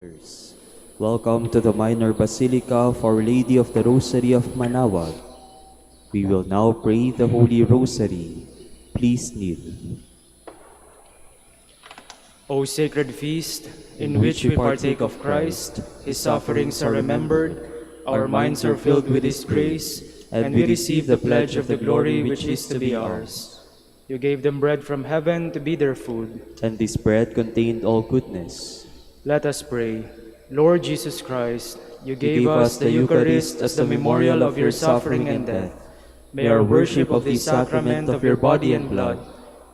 Martyrs. Welcome to the Minor Basilica of Our Lady of the Rosary of Manaoag. We will now pray the Holy Rosary. Please kneel. O sacred feast, in which we partake of Christ, His sufferings are remembered, our minds are filled with His grace, and we receive the pledge of the glory which is to be ours. You gave them bread from heaven to be their food. And this bread contained all goodness. Let us pray. Lord Jesus Christ, you gave us the Eucharist as the memorial of your suffering and death. May our worship of this sacrament of your body and blood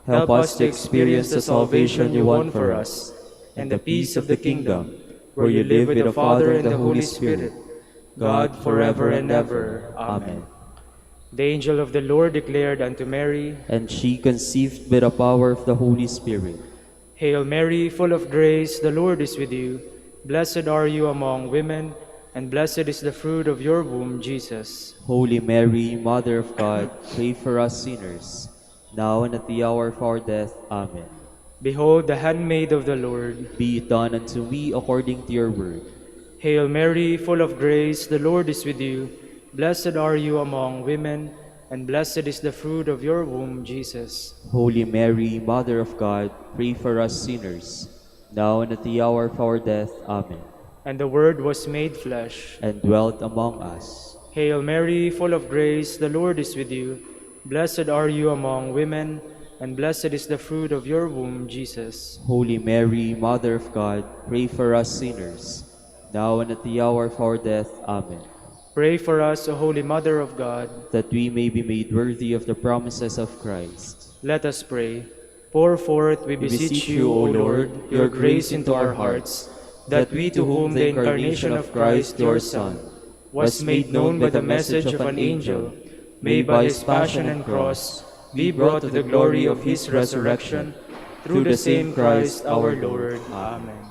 help us to experience the salvation you won for us, and the peace of the kingdom, where you live with the Father and the Holy Spirit, God forever and ever. Amen. The angel of the Lord declared unto Mary, And she conceived by the power of the Holy Spirit. Hail Mary, full of grace, the Lord is with you. Blessed are you among women, and blessed is the fruit of your womb, Jesus. Holy Mary, Mother of God, pray for us sinners, now and at the hour of our death. Amen. Behold the handmaid of the Lord. Be it done unto me according to your word. Hail Mary, full of grace, the Lord is with you. Blessed are you among women, and blessed is the fruit of your womb, Jesus. Holy Mary, Mother of God, pray for us sinners, now and at the hour of our death. Amen. And the Word was made flesh, and dwelt among us. Hail Mary, full of grace, the Lord is with you. Blessed are you among women, and blessed is the fruit of your womb, Jesus. Holy Mary, Mother of God, pray for us sinners, now and at the hour of our death. Amen. Pray for us, O Holy Mother of God, that we may be made worthy of the promises of Christ. Let us pray. Pour forth, we beseech you, O Lord, your grace into our hearts, that we, to whom the incarnation of Christ, your Son, was made known by the message of an angel, may by his passion and cross be brought to the glory of his resurrection, through the same Christ our Lord. Amen.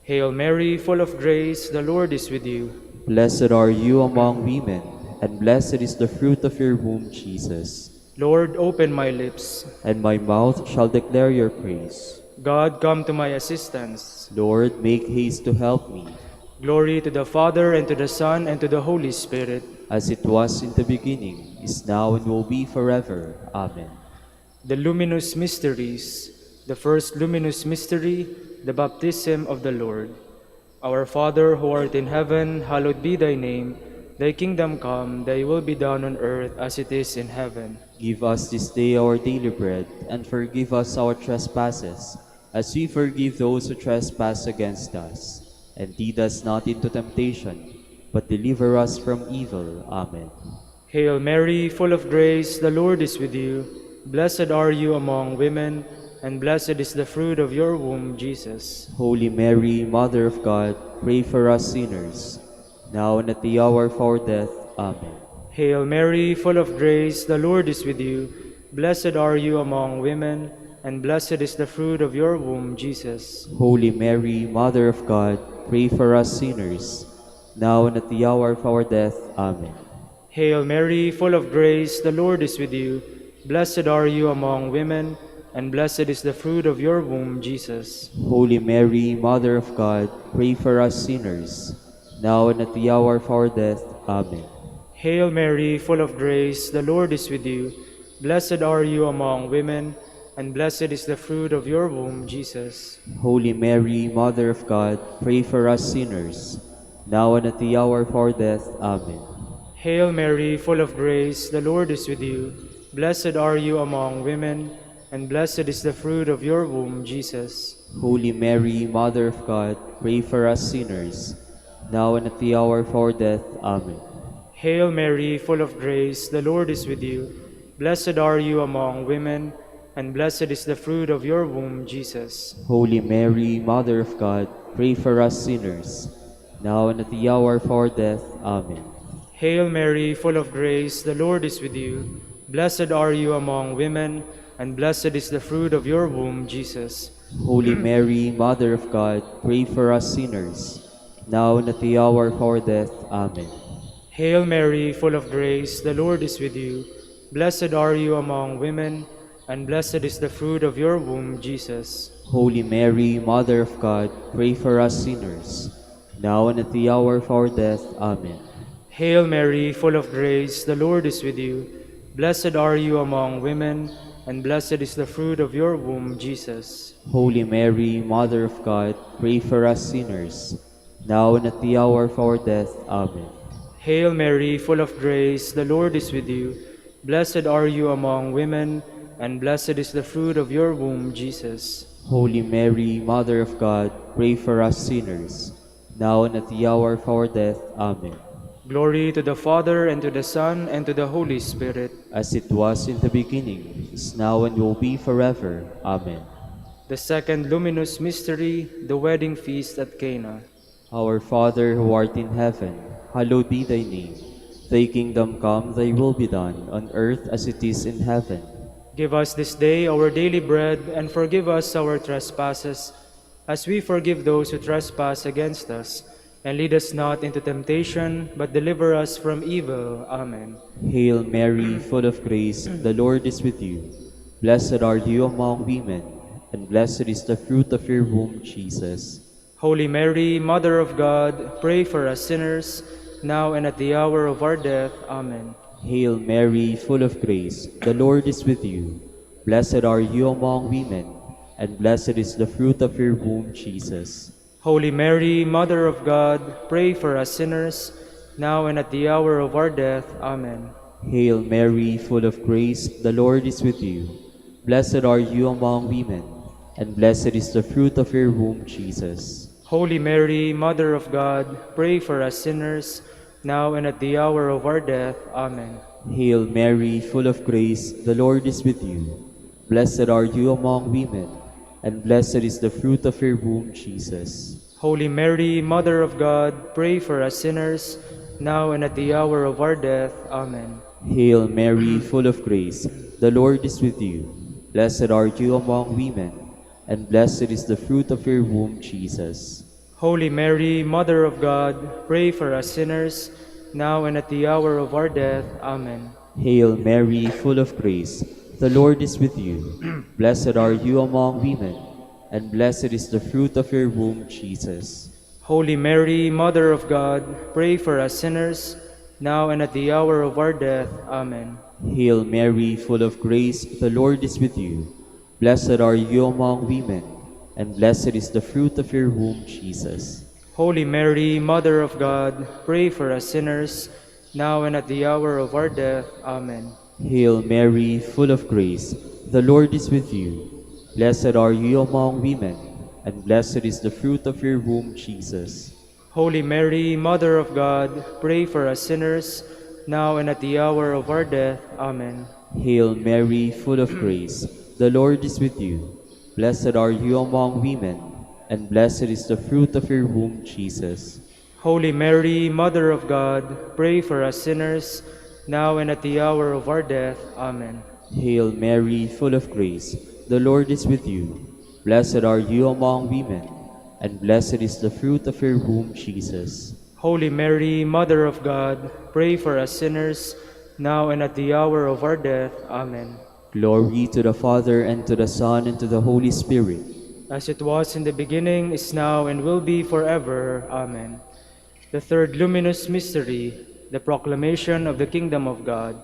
Hail Mary, full of grace, the Lord is with you. Blessed are you among women, and blessed is the fruit of your womb, Jesus. Lord, open my lips, and my mouth shall declare your praise. God, come to my assistance. Lord, make haste to help me. Glory to the Father, and to the Son, and to the Holy Spirit. As it was in the beginning, is now, and will be forever. Amen. The luminous mysteries. The first luminous mystery, the baptism of the Lord. Our Father, who art in heaven, hallowed be thy name. Thy kingdom come, thy will be done on earth as it is in heaven. Give us this day our daily bread, and forgive us our trespasses, as we forgive those who trespass against us. And lead us not into temptation, but deliver us from evil. Amen. Hail Mary, full of grace, the Lord is with you. Blessed are you among women, and blessed is the fruit of your womb, Jesus. Holy Mary, Mother of God, pray for us sinners, now and at the hour of our death. Amen. Hail Mary, full of grace, the Lord is with you. Blessed are you among women, and blessed is the fruit of your womb, Jesus. Holy Mary, Mother of God, pray for us sinners, now and at the hour of our death. Amen. Hail Mary, full of grace, the Lord is with you. Blessed are you among women, and blessed is the fruit of your womb, Jesus. Holy Mary, Mother of God, pray for us sinners, now and at the hour of our death. Amen. Hail Mary, full of grace, the Lord is with you. Blessed are you among women, and blessed is the fruit of your womb, Jesus. Holy Mary, Mother of God, pray for us sinners, now and at the hour of our death. Amen. Hail Mary, full of grace, the Lord is with you. Blessed are you among women, and blessed is the fruit of your womb, Jesus. Holy Mary, Mother of God, pray for us sinners, now and at the hour of our death. Amen. Hail Mary, full of grace, the Lord is with you. Blessed are you among women, and blessed is the fruit of your womb, Jesus. Holy Mary, Mother of God, pray for us sinners, now and at the hour of our death. Amen. Hail Mary, full of grace, the Lord is with you. Blessed are you among women, and blessed is the fruit of your womb, Jesus. Holy Mary, Mother of God, pray for us sinners, now and at the hour of our death. Amen. Hail Mary, full of grace, the Lord is with you. Blessed are you among women, and blessed is the fruit of your womb, Jesus. Holy Mary, Mother of God, pray for us sinners, now and at the hour of our death. Amen. Hail Mary, full of grace, the Lord is with you. Blessed are you among women, and blessed is the fruit of your womb, Jesus. Holy Mary, Mother of God, pray for us sinners, now and at the hour of our death. Amen. Hail Mary, full of grace, the Lord is with you. Blessed are you among women, and blessed is the fruit of your womb, Jesus. Holy Mary, Mother of God, pray for us sinners, now and at the hour of our death. Amen. Glory to the Father, and to the Son, and to the Holy Spirit. As it was in the beginning, is now, and will be forever. Amen. The second luminous mystery, the wedding feast at Cana. Our Father who art in heaven, hallowed be thy name. Thy kingdom come, thy will be done, on earth as it is in heaven. Give us this day our daily bread, and forgive us our trespasses, as we forgive those who trespass against us. And lead us not into temptation, but deliver us from evil. Amen. Hail Mary, full of grace, the Lord is with you. Blessed are you among women, and blessed is the fruit of your womb, Jesus. Holy Mary, Mother of God, pray for us sinners, now and at the hour of our death. Amen. Hail Mary, full of grace, the Lord is with you. Blessed are you among women, and blessed is the fruit of your womb, Jesus. Holy Mary, Mother of God, pray for us sinners, now and at the hour of our death. Amen. Hail Mary, full of grace, the Lord is with you. Blessed are you among women, and blessed is the fruit of your womb, Jesus. Holy Mary, Mother of God, pray for us sinners, now and at the hour of our death. Amen. Hail Mary, full of grace, the Lord is with you. Blessed are you among women, and blessed is the fruit of your womb, Jesus. Holy Mary, Mother of God, pray for us sinners, now and at the hour of our death. Amen. Hail Mary, full of grace, the Lord is with you. Blessed are you among women, and blessed is the fruit of your womb, Jesus. Holy Mary, Mother of God, pray for us sinners, now and at the hour of our death. Amen. Hail Mary, full of grace, the Lord is with you. Blessed are you among women, and blessed is the fruit of your womb, Jesus. Holy Mary, Mother of God, pray for us sinners, now and at the hour of our death. Amen. Hail Mary, full of grace, the Lord is with you. Blessed are you among women, and blessed is the fruit of your womb, Jesus. Holy Mary, Mother of God, pray for us sinners, now and at the hour of our death. Amen. Hail Mary, full of grace, the Lord is with you. Blessed are you among women, and blessed is the fruit of your womb, Jesus. Holy Mary, Mother of God, pray for us sinners, now and at the hour of our death. Amen. Hail Mary, full of grace, the Lord is with you. Blessed are you among women, and blessed is the fruit of your womb, Jesus. Holy Mary, Mother of God, pray for us sinners, now and at the hour of our death. Amen. Hail Mary, full of grace, the Lord is with you. Blessed are you among women, and blessed is the fruit of your womb, Jesus. Holy Mary, Mother of God, pray for us sinners, now and at the hour of our death. Amen. Glory to the Father, and to the Son, and to the Holy Spirit. As it was in the beginning, is now, and will be forever. Amen. The third luminous mystery, the proclamation of the kingdom of God.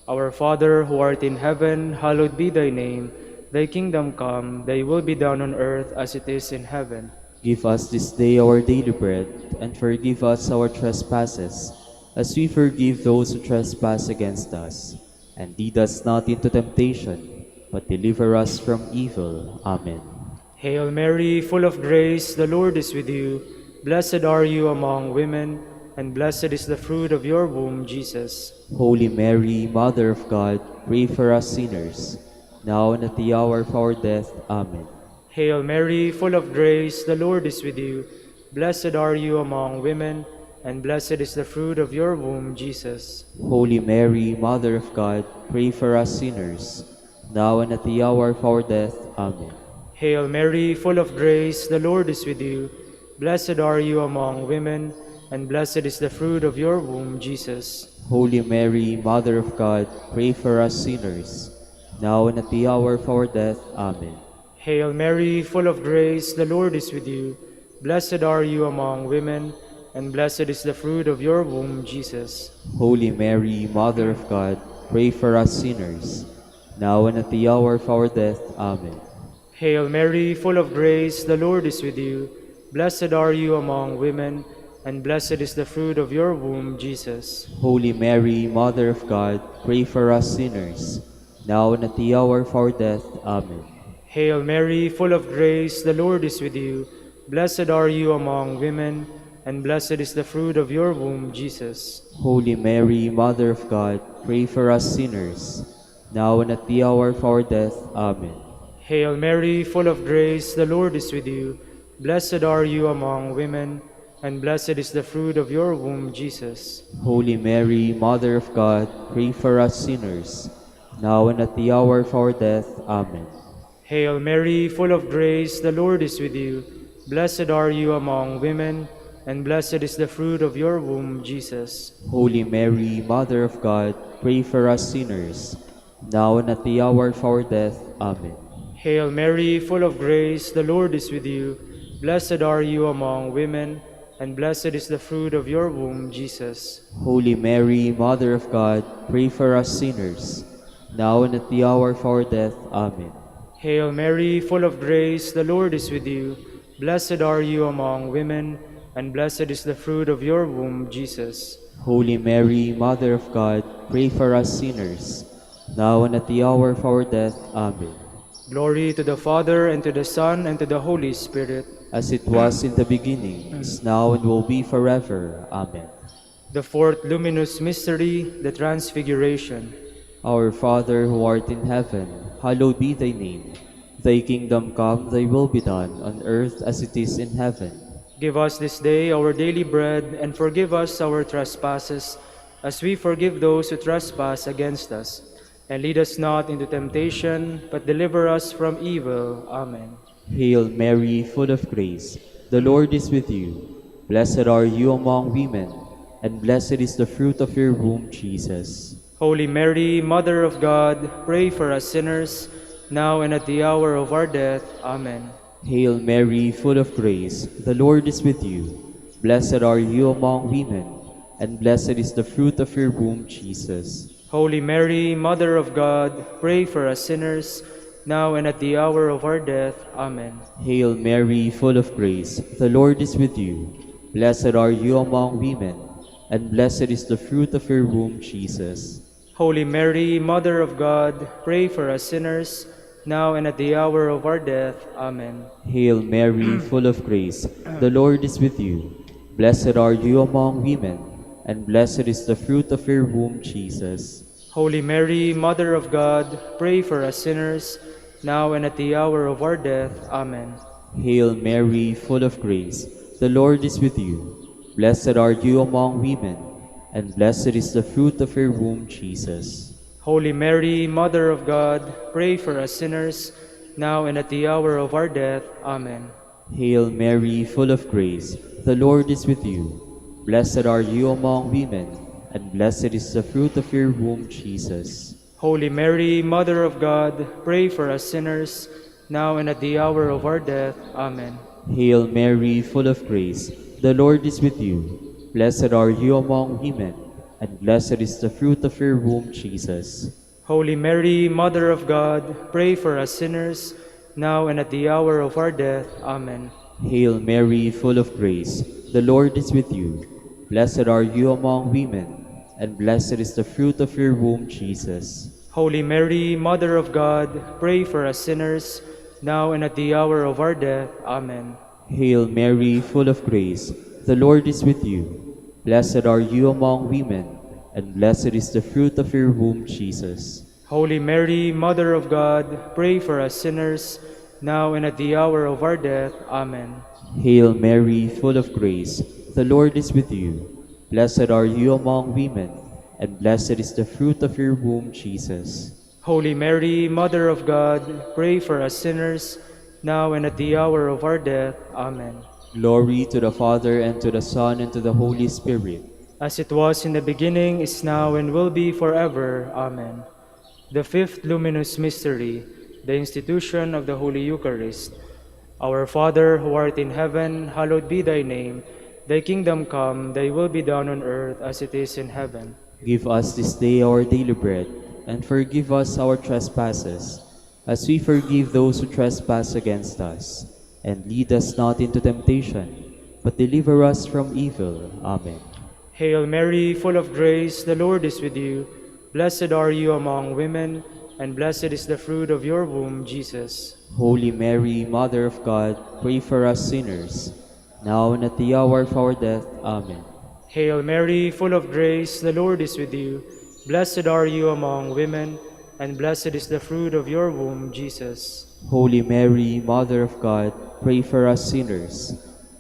Our Father, who art in heaven, hallowed be thy name. Thy kingdom come, thy will be done on earth as it is in heaven. Give us this day our daily bread, and forgive us our trespasses, as we forgive those who trespass against us. And lead us not into temptation, but deliver us from evil. Amen. Hail Mary, full of grace, the Lord is with you. Blessed are you among women, and blessed is the fruit of your womb, Jesus. Holy Mary, Mother of God, pray for us sinners, now and at the hour of our death. Amen. Hail Mary, full of grace, the Lord is with you. Blessed are you among women, and blessed is the fruit of your womb, Jesus. Holy Mary, Mother of God, pray for us sinners, now and at the hour of our death. Amen. Hail Mary, full of grace, the Lord is with you. Blessed are you among women, and blessed is the fruit of your womb, Jesus. Holy Mary, Mother of God, pray for us sinners, now and at the hour of our death. Amen. Hail Mary, full of grace, the Lord is with you. Blessed are you among women, and blessed is the fruit of your womb, Jesus. Holy Mary, Mother of God, pray for us sinners, now and at the hour of our death. Amen. Hail Mary, full of grace, the Lord is with you. Blessed are you among women, and blessed is the fruit of your womb, Jesus. Holy Mary, Mother of God, pray for us sinners, now and at the hour of our death. Amen. Hail Mary, full of grace, the Lord is with you. Blessed are you among women, and blessed is the fruit of your womb, Jesus. Holy Mary, Mother of God, pray for us sinners, now and at the hour of our death. Amen. Hail Mary, full of grace, the Lord is with you. Blessed are you among women, and blessed is the fruit of your womb, Jesus. Holy Mary, Mother of God, pray for us sinners, now and at the hour of our death. Amen. Hail Mary, full of grace, the Lord is with you. Blessed are you among women, and blessed is the fruit of your womb, Jesus. Holy Mary, Mother of God, pray for us sinners, now and at the hour of our death. Amen. Hail Mary, full of grace, the Lord is with you. Blessed are you among women, and blessed is the fruit of your womb, Jesus. Holy Mary, Mother of God, pray for us sinners, now and at the hour of our death. Amen. Hail Mary, full of grace, the Lord is with you. Blessed are you among women, and blessed is the fruit of your womb, Jesus. Holy Mary, Mother of God, pray for us sinners, now and at the hour of our death. Amen. Glory to the Father, and to the Son, and to the Holy Spirit. As it was in the beginning, is now, and will be forever. Amen. The fourth luminous mystery, the Transfiguration. Our Father who art in heaven, hallowed be thy name. Thy kingdom come, thy will be done, on earth as it is in heaven. Give us this day our daily bread, and forgive us our trespasses, as we forgive those who trespass against us. And lead us not into temptation, but deliver us from evil. Amen. Hail Mary, full of grace, the Lord is with you. Blessed are you among women, and blessed is the fruit of your womb, Jesus. Holy Mary, Mother of God, pray for us sinners, now and at the hour of our death. Amen. Hail Mary, full of grace, the Lord is with you. Blessed are you among women, and blessed is the fruit of your womb, Jesus. Holy Mary, Mother of God, pray for us sinners, now and at the hour of our death. Amen. Hail Mary, full of grace, the Lord is with you. Blessed are you among women, and blessed is the fruit of your womb, Jesus. Holy Mary, Mother of God, pray for us sinners, now and at the hour of our death. Amen. Hail Mary, full of grace, the Lord is with you. Blessed are you among women, and blessed is the fruit of your womb, Jesus. Holy Mary, Mother of God, pray for us sinners, now and at the hour of our death. Amen. Hail Mary, full of grace, the Lord is with you. Blessed are you among women, and blessed is the fruit of your womb, Jesus. Holy Mary, Mother of God, pray for us sinners, now and at the hour of our death. Amen. Hail Mary, full of grace, the Lord is with you. Blessed are you among women, and blessed is the fruit of your womb, Jesus. Holy Mary, Mother of God, pray for us sinners, now and at the hour of our death. Amen. Hail Mary, full of grace, the Lord is with you. Blessed are you among women, and blessed is the fruit of your womb, Jesus. Holy Mary, Mother of God, pray for us sinners, now and at the hour of our death. Amen. Hail Mary, full of grace, the Lord is with you. Blessed are you among women, and blessed is the fruit of your womb, Jesus. Holy Mary, Mother of God, pray for us sinners, now and at the hour of our death. Amen. Hail Mary, full of grace, the Lord is with you. Blessed are you among women, and blessed is the fruit of your womb, Jesus. Holy Mary, Mother of God, pray for us sinners, now and at the hour of our death. Amen. Hail Mary, full of grace, the Lord is with you. Blessed are you among women, and blessed is the fruit of your womb, Jesus. Holy Mary, Mother of God, pray for us sinners, now and at the hour of our death. Amen. Glory to the Father, and to the Son, and to the Holy Spirit. As it was in the beginning, is now, and will be forever. Amen. The fifth luminous mystery, the institution of the Holy Eucharist. Our Father, who art in heaven, hallowed be thy name. Thy kingdom come, thy will be done on earth as it is in heaven. Give us this day our daily bread, and forgive us our trespasses, as we forgive those who trespass against us. And lead us not into temptation, but deliver us from evil. Amen. Hail Mary, full of grace, the Lord is with you. Blessed are you among women, and blessed is the fruit of your womb, Jesus. Holy Mary, Mother of God, pray for us sinners, now and at the hour of our death. Amen. Hail Mary, full of grace, the Lord is with you. Blessed are you among women, and blessed is the fruit of your womb, Jesus. Holy Mary, Mother of God, pray for us sinners,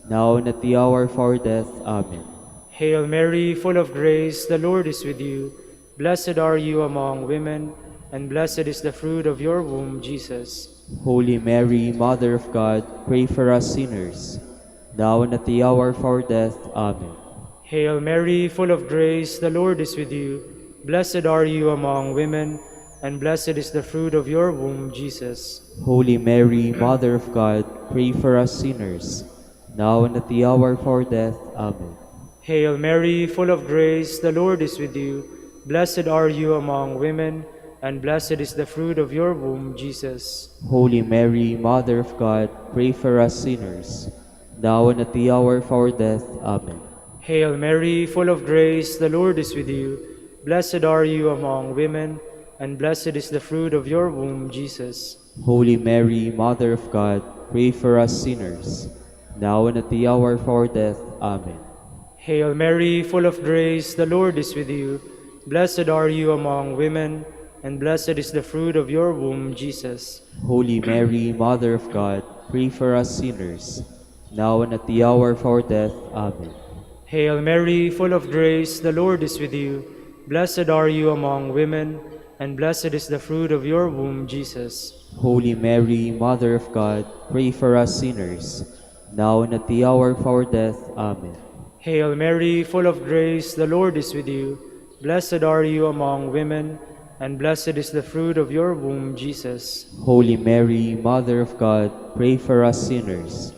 now and at the hour of our death. Amen. Hail Mary, full of grace, the Lord is with you. Blessed are you among women, and blessed is the fruit of your womb, Jesus. Holy Mary, Mother of God, pray for us sinners, now and at the hour of our death. Amen. Hail Mary, full of grace, the Lord is with you. Blessed are you among women, and blessed is the fruit of your womb, Jesus. Holy Mary, Mother of God, pray for us sinners, now and at the hour of our death. Amen. Hail Mary, full of grace, the Lord is with you. Blessed are you among women, and blessed is the fruit of your womb, Jesus. Holy Mary, Mother of God, pray for us sinners, now and at the hour of our death. Amen. Hail Mary, full of grace, the Lord is with you. Blessed are you among women, and blessed is the fruit of your womb, Jesus. Holy Mary, Mother of God, pray for us sinners, now and at the hour of our death. Amen. Hail Mary, full of grace, the Lord is with you. Blessed are you among women, and blessed is the fruit of your womb, Jesus. Holy Mary, Mother of God, pray for us sinners, now and at the hour of our death. Amen. Hail Mary, full of grace, the Lord is with you. Blessed are you among women, and blessed is the fruit of your womb, Jesus. Holy Mary, Mother of God, pray for us sinners, now and at the hour of our death. Amen. Hail Mary, full of grace, the Lord is with you. Blessed are you among women, and blessed is the fruit of your womb, Jesus. Holy Mary, Mother of God, pray for us sinners,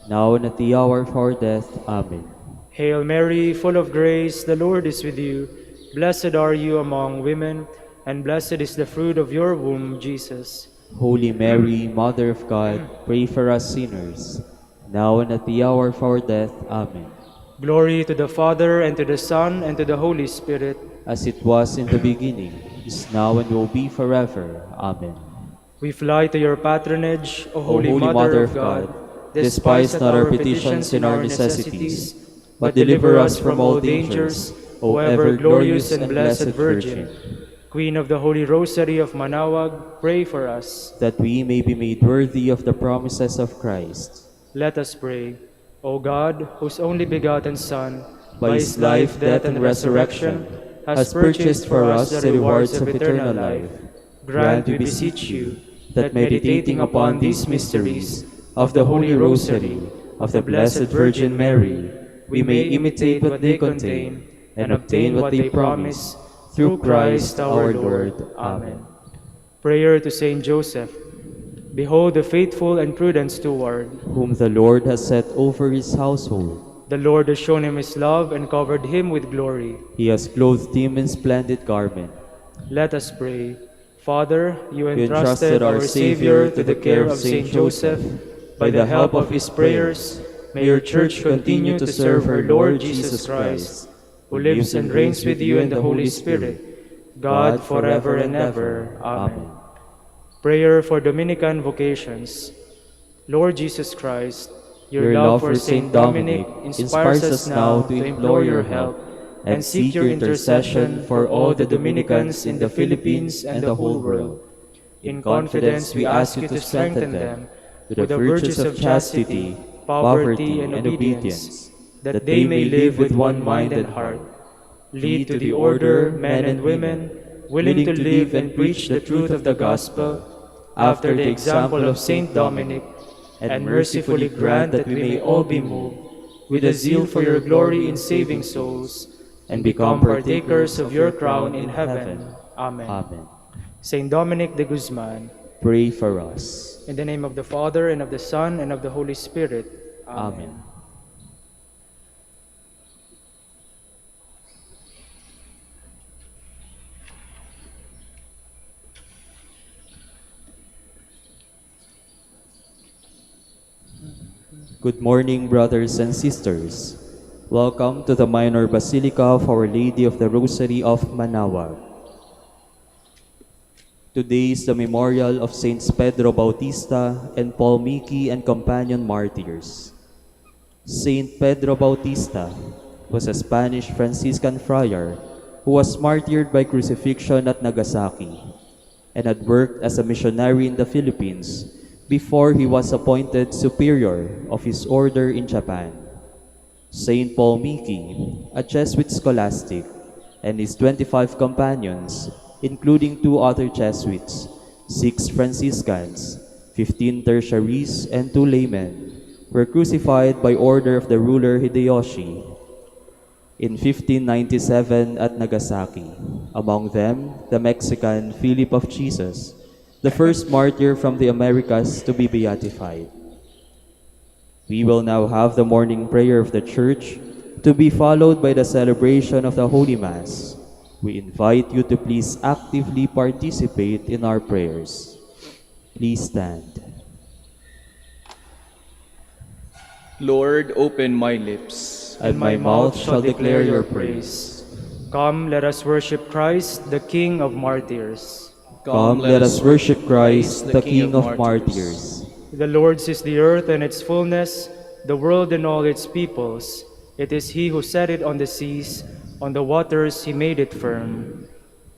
now and at the hour of our death. Amen. Hail Mary, full of grace, the Lord is with you. Blessed are you among women, and blessed is the fruit of your womb, Jesus. Holy Mary, Mother of God, pray for us sinners, now and at the hour of our death. Amen. Glory to the Father, and to the Son, and to the Holy Spirit. As it was in the beginning, is now, and will be forever. Amen. We fly to your patronage, O Holy Mother of God. Despise not our petitions and our necessities, but deliver us from all dangers, O ever glorious and blessed Virgin. Queen of the Holy Rosary of Manaoag, pray for us. That we may be made worthy of the promises of Christ. Let us pray. O God, whose only begotten Son, By his life, death, and resurrection, has purchased for us the rewards of eternal life, grant, we beseech you, that meditating upon these mysteries of the Holy Rosary of the Blessed Virgin Mary, we may imitate what they contain and obtain what they promise, through Christ our Lord. Amen. Prayer to Saint Joseph. Behold the faithful and prudent steward, Whom the Lord has set over his household. The Lord has shown him his love and covered him with glory. He has clothed him in splendid garment. Let us pray. Father, you You entrusted our Savior to the care of Saint Joseph. By the help of his prayers, may your Church continue to serve her Lord Jesus Christ, who lives and reigns with you in the Holy Spirit, God forever and ever. Amen. Prayer for Dominican vocations. Lord Jesus Christ, your love for Saint Dominic inspires us now to implore your help and seek your intercession for all the Dominicans in the Philippines and the whole world. In confidence, we ask you to strengthen them with the virtues of chastity, poverty, and obedience, that they may live with one mind and heart. Lead to the order men and women willing to live and preach the truth of the gospel after the example of Saint Dominic, and mercifully grant that we may all be moved with a zeal for your glory in saving souls, and become partakers of your crown in heaven. Amen. Amen. Saint Dominic de Guzman. Pray for us. In the name of the Father, and of the Son, and of the Holy Spirit. Amen. Good morning, brothers and sisters. Welcome to the Minor Basilica of Our Lady of the Rosary of Manaoag. Today is the memorial of Saints Pedro Bautista and Paul Miki and companion martyrs. Saint Pedro Bautista was a Spanish Franciscan friar who was martyred by crucifixion at Nagasaki and had worked as a missionary in the Philippines before he was appointed superior of his order in Japan. Saint Paul Miki, a Jesuit scholastic, and his 25 companions, including 2 other Jesuits, 6 Franciscans, 15 tertiaries, and 2 laymen, were crucified by order of the ruler Hideyoshi in 1597 at Nagasaki. Among them, the Mexican Philip of Jesus, the first martyr from the Americas to be beatified. We will now have the morning prayer of the Church, to be followed by the celebration of the Holy Mass. We invite you to please actively participate in our prayers. Please stand. Lord, open my lips, And my mouth shall declare your praise. Come, let us worship Christ, the King of martyrs. Come, let us worship Christ, the King of martyrs. The Lord's is the earth and its fullness, the world and all its peoples. It is He who set it on the seas, on the waters He made it firm.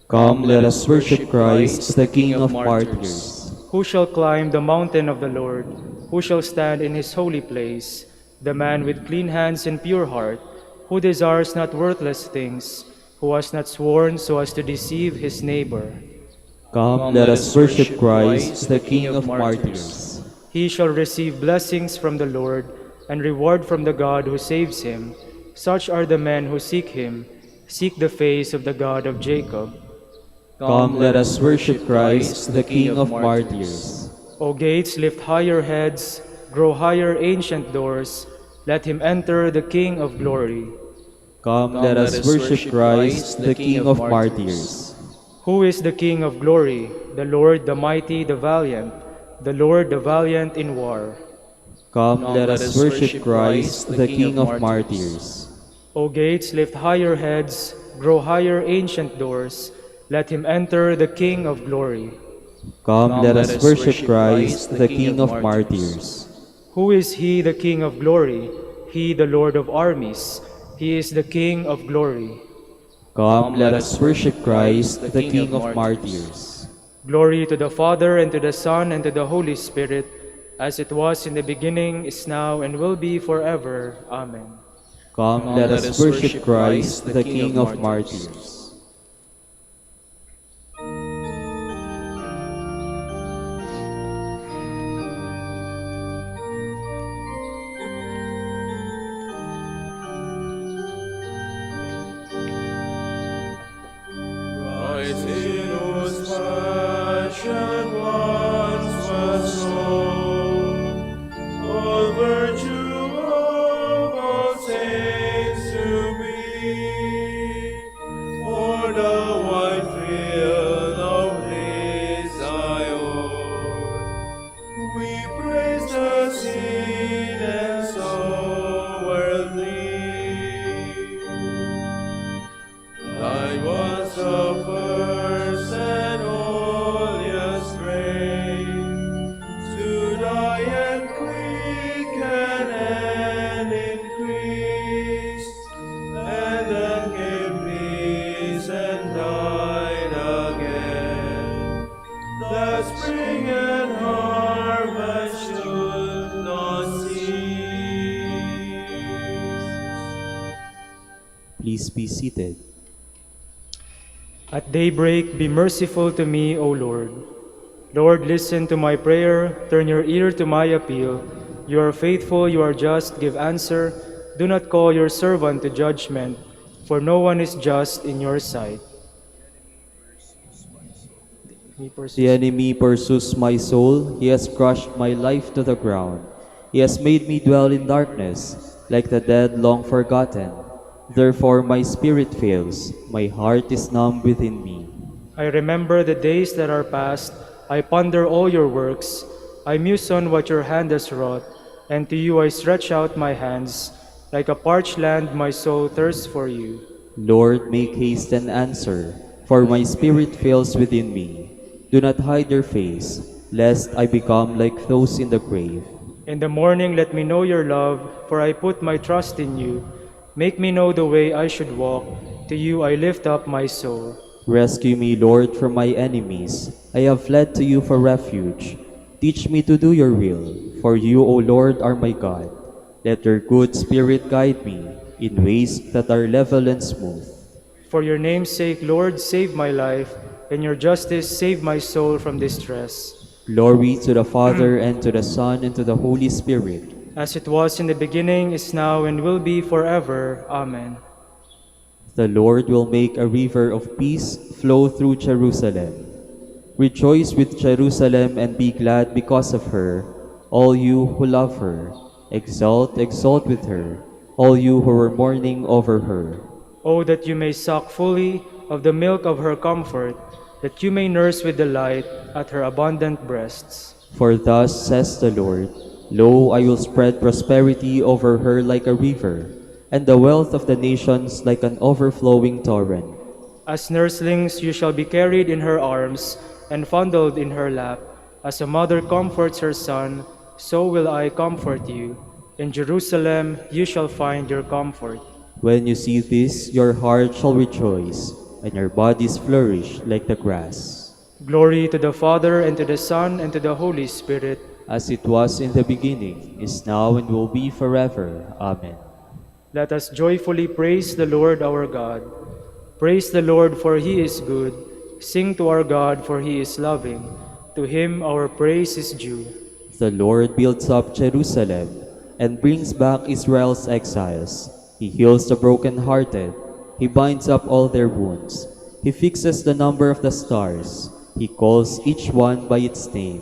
Come, let us worship Christ, the King of martyrs. Who shall climb the mountain of the Lord? Who shall stand in His holy place? The man with clean hands and pure heart, who desires not worthless things, who has not sworn so as to deceive his neighbor. Come, let us worship Christ, the King of martyrs. He shall receive blessings from the Lord, and reward from the God who saves him. Such are the men who seek Him, seek the face of the God of Jacob. Come, let us worship Christ, the King of martyrs. O gates, lift higher heads, grow higher ancient doors. Let Him enter, the King of glory. Come, let us worship Christ, the King of martyrs. Who is the King of glory? The Lord, the mighty, the valiant, the Lord, the valiant in war. Come, let us worship Christ, the King of martyrs. O gates, lift higher heads, grow higher ancient doors. Let Him enter, the King of glory. Come, let us worship Christ, the King of martyrs. Who is He, the King of glory? He, the Lord of armies. He is the King of glory. Come, let us worship Christ, the King of martyrs. Glory to the Father, and to the Son, and to the Holy Spirit, as it was in the beginning, is now, and will be forever. Amen. Come, let us worship Christ, the King of martyrs. Please be seated. At daybreak, be merciful to me, O Lord. Lord, listen to my prayer, turn your ear to my appeal. You are faithful, you are just, give answer. Do not call your servant to judgment, for no one is just in your sight. He pursues The enemy pursues my soul, he has crushed my life to the ground. He has made me dwell in darkness, like the dead long forgotten. Therefore my spirit fails, my heart is numb within me. I remember the days that are past. I ponder all your works. I muse on what your hand has wrought, and to you I stretch out my hands. Like a parched land, my soul thirsts for you. Lord, make haste and answer, for my spirit fails within me. Do not hide your face, lest I become like those in the grave. In the morning, let me know your love, for I put my trust in you. Make me know the way I should walk. To you I lift up my soul. Rescue me, Lord, from my enemies. I have fled to you for refuge. Teach me to do your will, for you, O Lord, are my God. Let your good spirit guide me in ways that are level and smooth. For your name's sake, Lord, save my life. In your justice, save my soul from distress. Glory to the Father, and to the Son, and to the Holy Spirit. As it was in the beginning, is now, and will be forever. Amen. The Lord will make a river of peace flow through Jerusalem. Rejoice with Jerusalem and be glad because of her, all you who love her. Exult, exult with her, all you who are mourning over her. Oh, that you may suck fully of the milk of her comfort, that you may nurse with delight at her abundant breasts. For thus says the Lord, Lo, I will spread prosperity over her like a river, and the wealth of the nations like an overflowing torrent. As nurslings you shall be carried in her arms, and fondled in her lap. As a mother comforts her son, so will I comfort you. In Jerusalem you shall find your comfort. When you see this, your heart shall rejoice, and your bodies flourish like the grass. Glory to the Father, and to the Son, and to the Holy Spirit. As it was in the beginning, is now, and will be forever. Amen. Let us joyfully praise the Lord our God. Praise the Lord, for he is good. Sing to our God, for he is loving. To him our praise is due. The Lord builds up Jerusalem and brings back Israel's exiles. He heals the brokenhearted. He binds up all their wounds. He fixes the number of the stars. He calls each one by its name.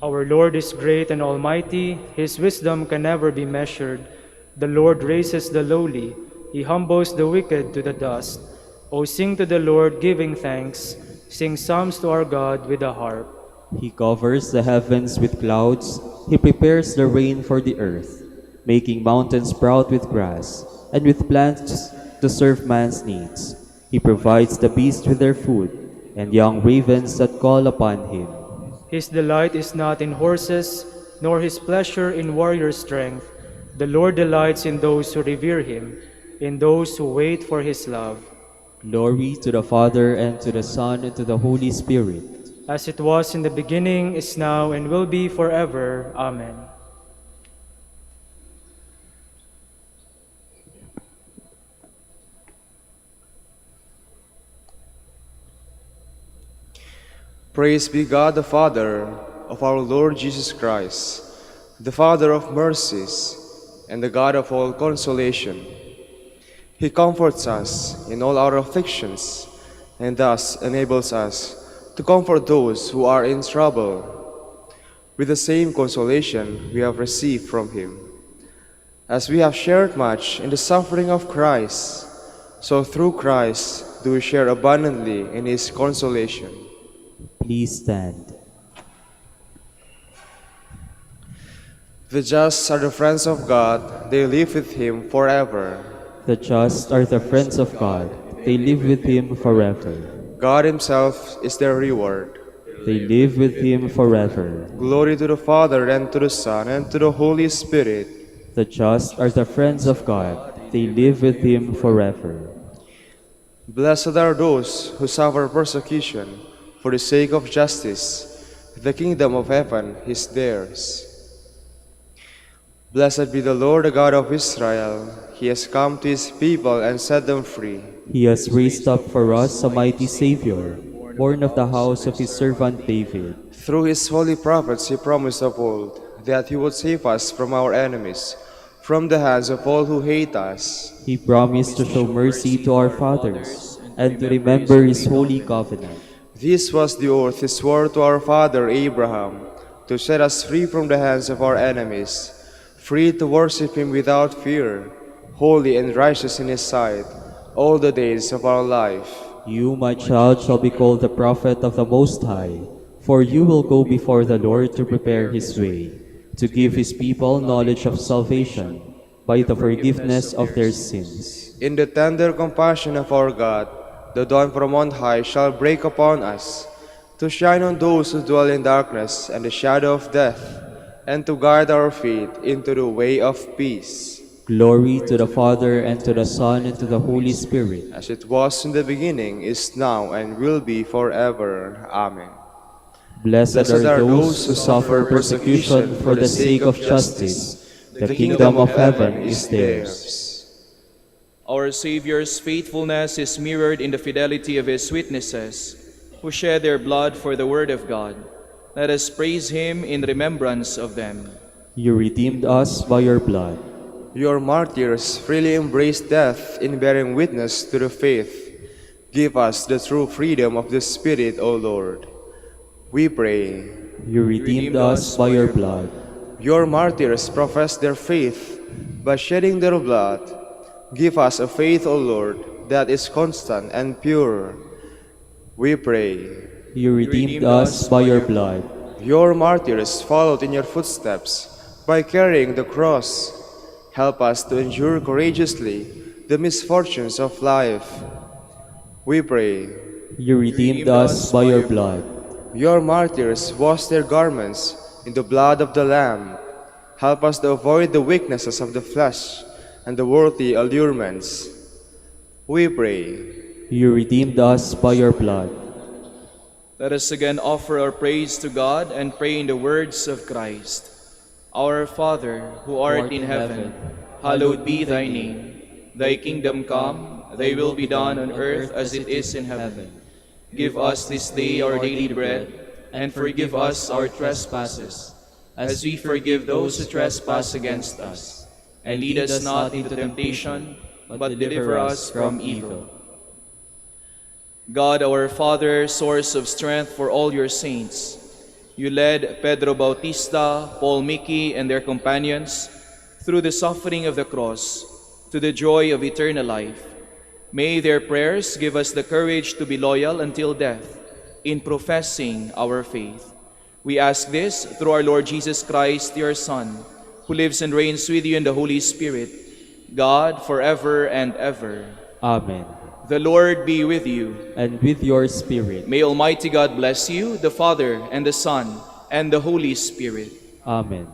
Our Lord is great and almighty. His wisdom can never be measured. The Lord raises the lowly. He humbles the wicked to the dust. O sing to the Lord, giving thanks. Sing psalms to our God with a harp. He covers the heavens with clouds. He prepares the rain for the earth, making mountains sprout with grass, and with plants to serve man's needs. He provides the beasts with their food, and young ravens that call upon him. His delight is not in horses, nor his pleasure in warrior strength. The Lord delights in those who revere him, in those who wait for his love. Glory to the Father, and to the Son, and to the Holy Spirit. As it was in the beginning, is now, and will be forever. Amen. Praise be God the Father of our Lord Jesus Christ, the Father of mercies, and the God of all consolation. He comforts us in all our afflictions, and thus enables us to comfort those who are in trouble with the same consolation we have received from him. As we have shared much in the suffering of Christ, so through Christ do we share abundantly in his consolation. Please stand. The just are the friends of God, they live with him forever. The just are the friends of God. They live with him forever. God himself is their reward. They live with him forever. Glory to the Father, and to the Son, and to the Holy Spirit. The just are the friends of God. They live with him forever. Blessed are those who suffer persecution for the sake of justice. The kingdom of heaven is theirs. Blessed be the Lord, the God of Israel. He has come to his people and set them free. He has raised up for us a mighty Savior, born of the house of his servant David. Through his holy prophets he promised of old that he would save us from our enemies, from the hands of all who hate us. He promised to show mercy to our fathers and to remember his holy covenant. This was the oath he swore to our father Abraham, to set us free from the hands of our enemies, free to worship him without fear, holy and righteous in his sight, all the days of our life. You, my child, shall be called the prophet of the Most High, for you will go before the Lord to prepare his way, to give his people knowledge of salvation by the forgiveness of their sins. In the tender compassion of our God, the dawn from on high shall break upon us, to shine on those who dwell in darkness and the shadow of death, and to guide our feet into the way of peace. Glory to the Father, and to the Son, and to the Holy Spirit. As it was in the beginning, is now, and will be forever. Amen. Blessed are those who suffer persecution for the sake of justice. The kingdom of heaven is theirs. Our Savior's faithfulness is mirrored in the fidelity of his witnesses, who shed their blood for the word of God. Let us praise him in remembrance of them. You redeemed us by your blood. Your martyrs freely embraced death in bearing witness to the faith. Give us the true freedom of the Spirit, O Lord. We pray. You redeemed us by your blood. Your martyrs professed their faith by shedding their blood. Give us a faith, O Lord, that is constant and pure. We pray. You redeemed us by your blood. Your martyrs followed in your footsteps by carrying the cross. Help us to endure courageously the misfortunes of life. We pray. You redeemed us by your blood. Your martyrs washed their garments in the blood of the Lamb. Help us to avoid the weaknesses of the flesh and the worldly allurements. We pray. You redeemed us by your blood. Let us again offer our praise to God and pray in the words of Christ. Our Father, who art in heaven, hallowed be thy name. Thy kingdom come, thy will be done on earth as it is in heaven. Give us this day our daily bread, and forgive us our trespasses, as we forgive those who trespass against us. And lead us not into temptation, but deliver us from evil. God, our Father, source of strength for all your saints, you led Pedro Bautista, Paul Miki, and their companions through the suffering of the cross to the joy of eternal life. May their prayers give us the courage to be loyal until death in professing our faith. We ask this through our Lord Jesus Christ, your Son, who lives and reigns with you in the Holy Spirit, God, forever and ever. Amen. The Lord be with you. And with your spirit. May Almighty God bless you, the Father, and the Son, and the Holy Spirit. Amen.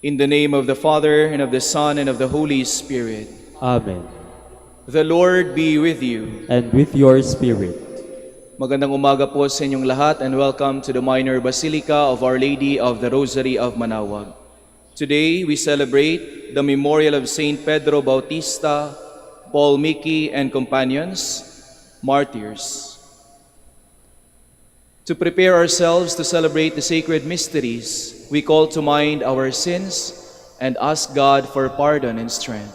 In the name of the Father, and of the Son, and of the Holy Spirit. Amen. The Lord be with you. And with your spirit. Magandang umaga po sa inyong lahat, and welcome to the Minor Basilica of Our Lady of the Rosary of Manaoag. Today, we celebrate the memorial of Saint Pedro Bautista, Paul Miki, and companions, martyrs. To prepare ourselves to celebrate the sacred mysteries, we call to mind our sins and ask God for pardon and strength.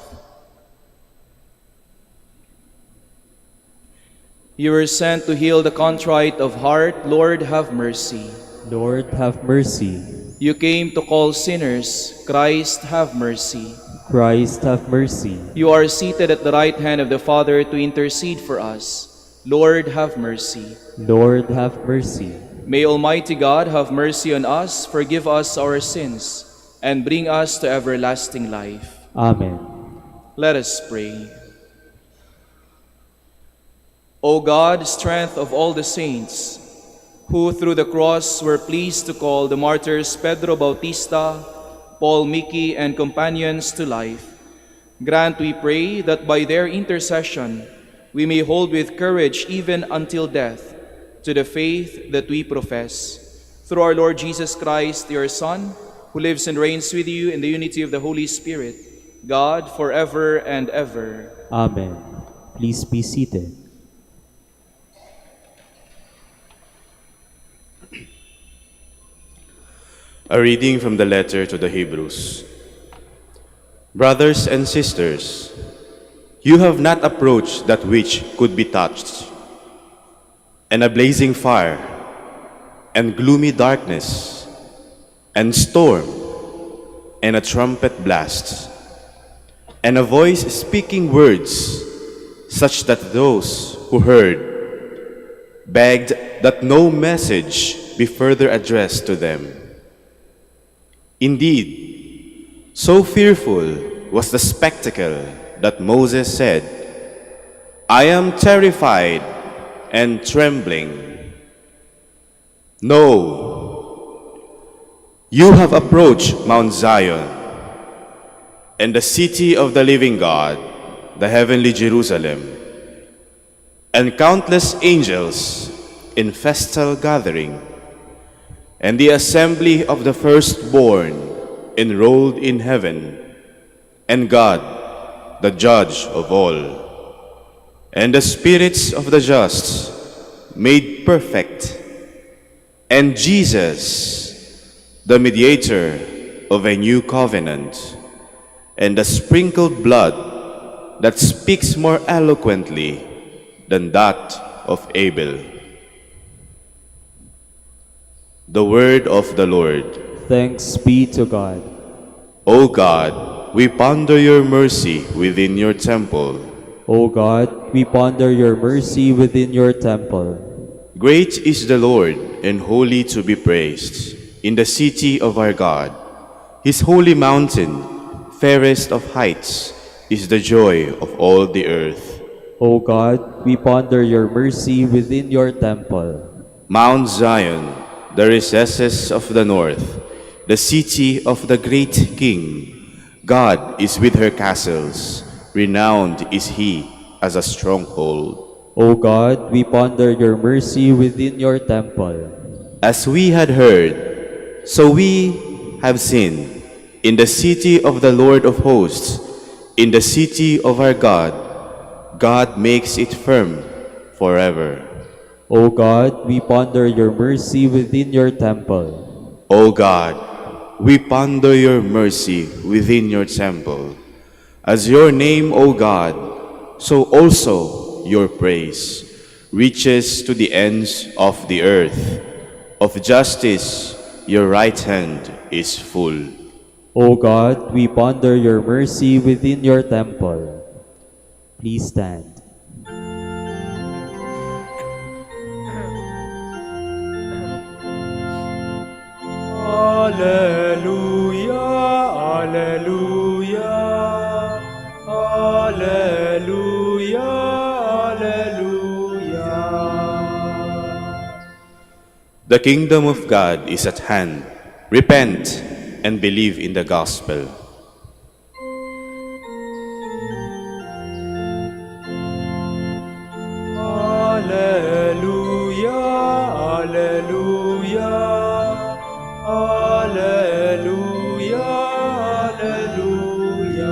You were sent to heal the contrite of heart. Lord, have mercy. Lord, have mercy. You came to call sinners. Christ, have mercy. Christ, have mercy. You are seated at the right hand of the Father to intercede for us. Lord, have mercy. Lord, have mercy. May Almighty God have mercy on us, forgive us our sins, and bring us to everlasting life. Amen. Let us pray. O God, strength of all the saints, who through the cross were pleased to call the martyrs Pedro Bautista, Paul, Miki, and companions to life, grant, we pray, that by their intercession we may hold with courage even until death to the faith that we profess. Through our Lord Jesus Christ, your Son, who lives and reigns with you in the unity of the Holy Spirit, God, forever and ever. Amen. Please be seated. A reading from the letter to the Hebrews. Brothers and sisters, you have not approached that which could be touched, and a blazing fire, and gloomy darkness, and storm, and a trumpet blast, and a voice speaking words such that those who heard begged that no message be further addressed to them. Indeed, so fearful was the spectacle that Moses said, I am terrified and trembling. No, you have approached Mount Zion and the city of the living God, the heavenly Jerusalem, and countless angels in festal gathering, and the assembly of the firstborn enrolled in heaven, and God, the judge of all, and the spirits of the just made perfect, and Jesus, the mediator of a new covenant, and the sprinkled blood that speaks more eloquently than that of Abel. The word of the Lord. Thanks be to God. O God, we ponder your mercy within your temple. O God, we ponder your mercy within your temple. Great is the Lord and holy to be praised in the city of our God. His holy mountain, fairest of heights, is the joy of all the earth. O God, we ponder your mercy within your temple. Mount Zion, the recesses of the north, the city of the great King. God is with her castles, renowned is he as a stronghold. O God, we ponder your mercy within your temple. As we had heard, so we have seen, in the city of the Lord of hosts, in the city of our God, God makes it firm forever. O God, we ponder your mercy within your temple. O God, we ponder your mercy within your temple. As your name, O God, so also your praise reaches to the ends of the earth. Of justice, your right hand is full. O God, we ponder your mercy within your temple. Please stand. Alleluia, alleluia, alleluia, alleluia. The kingdom of God is at hand. Repent and believe in the gospel. Alleluia, alleluia, alleluia, alleluia.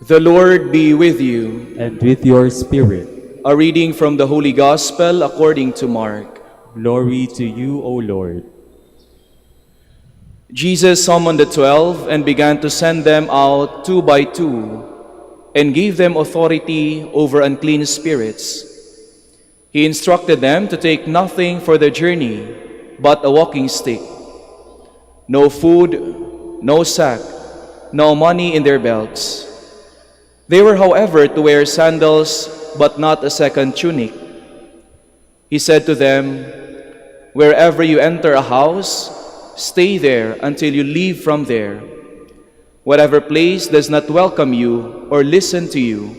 The Lord be with you. And with your spirit. A reading from the Holy Gospel according to Mark. Glory to you, O Lord. Jesus summoned the 12 and began to send them out two by two, and gave them authority over unclean spirits. He instructed them to take nothing for the journey but a walking stick, no food, no sack, no money in their belts. They were, however, to wear sandals, but not a second tunic. He said to them, "Wherever you enter a house, stay there until you leave from there. Whatever place does not welcome you or listen to you,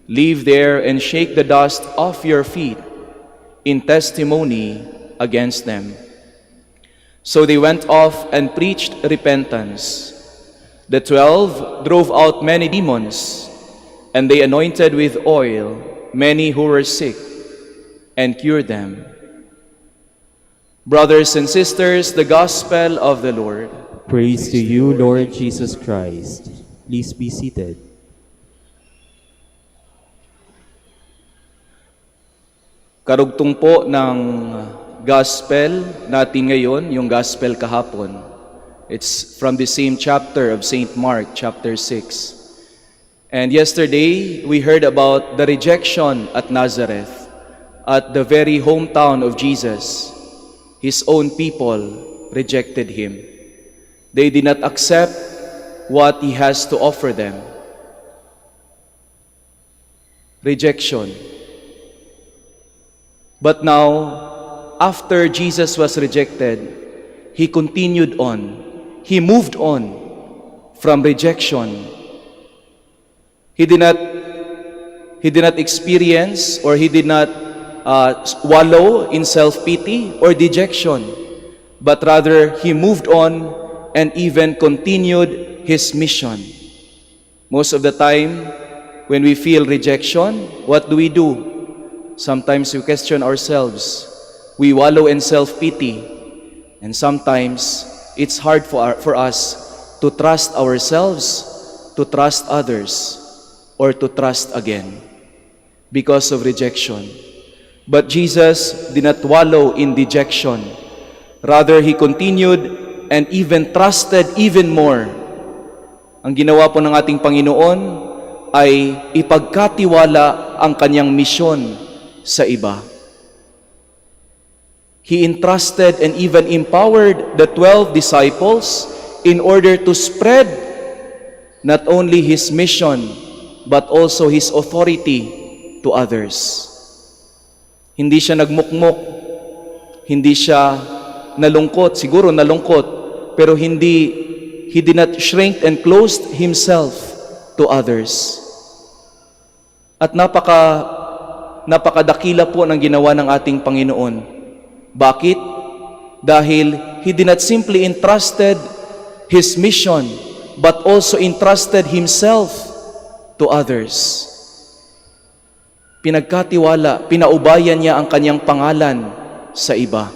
Leave there and shake the dust off your feet in testimony against them." So they went off and preached repentance. The 12 drove out many demons, and they anointed with oil many who were sick and cured them. Brothers and sisters, the gospel of the Lord. Praise to you, Lord Jesus Christ. Please be seated. Karugtong po ng gospel natin ngayon, yung gospel kahapon. It's from the same chapter of St. Mark, chapter 6. And yesterday, we heard about the rejection at Nazareth, at the very hometown of Jesus. His own people rejected him. They did not accept what he has to offer them. Rejection. But now, after Jesus was rejected, he continued on. He moved on from rejection. He did not experience, or he did not wallow in self-pity or dejection, but rather he moved on and even continued his mission. Most of the time, when we feel rejection, what do? Sometimes we question ourselves. We wallow in self-pity. And sometimes, it's hard for us to trust ourselves, to trust others, or to trust again because of rejection. But Jesus did not wallow in dejection. Rather, he continued and even trusted even more. Ang ginawa po ng ating Panginoon ay ipagkatiwala ang kanyang misyon sa iba. He entrusted and even empowered the 12 disciples in order to spread not only his mission, but also his authority to others. Hindi siya nagmukmok, hindi siya nalungkot, siguro nalungkot, pero he did not shrink and closed himself to others. At napakadakila po ng ginawa ng ating Panginoon. Bakit? Dahil he did not simply entrusted his mission, but also entrusted himself to others. Pinagkatiwala, pinaubayan niya ang kanyang pangalan sa iba.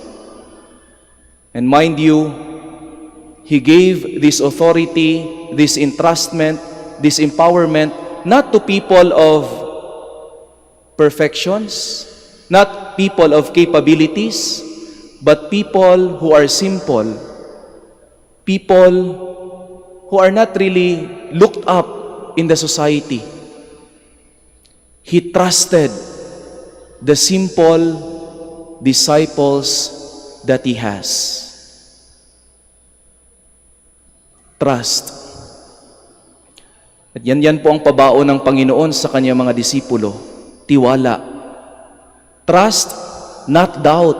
And mind you, he gave this authority, this entrustment, this empowerment, not to people of perfections, not people of capabilities, but people who are simple, people who are not really looked up in the society. He trusted the simple disciples that he has. Trust. At yan po ang pabaon ng Panginoon sa kanyang mga disipulo. Tiwala. Trust, not doubt.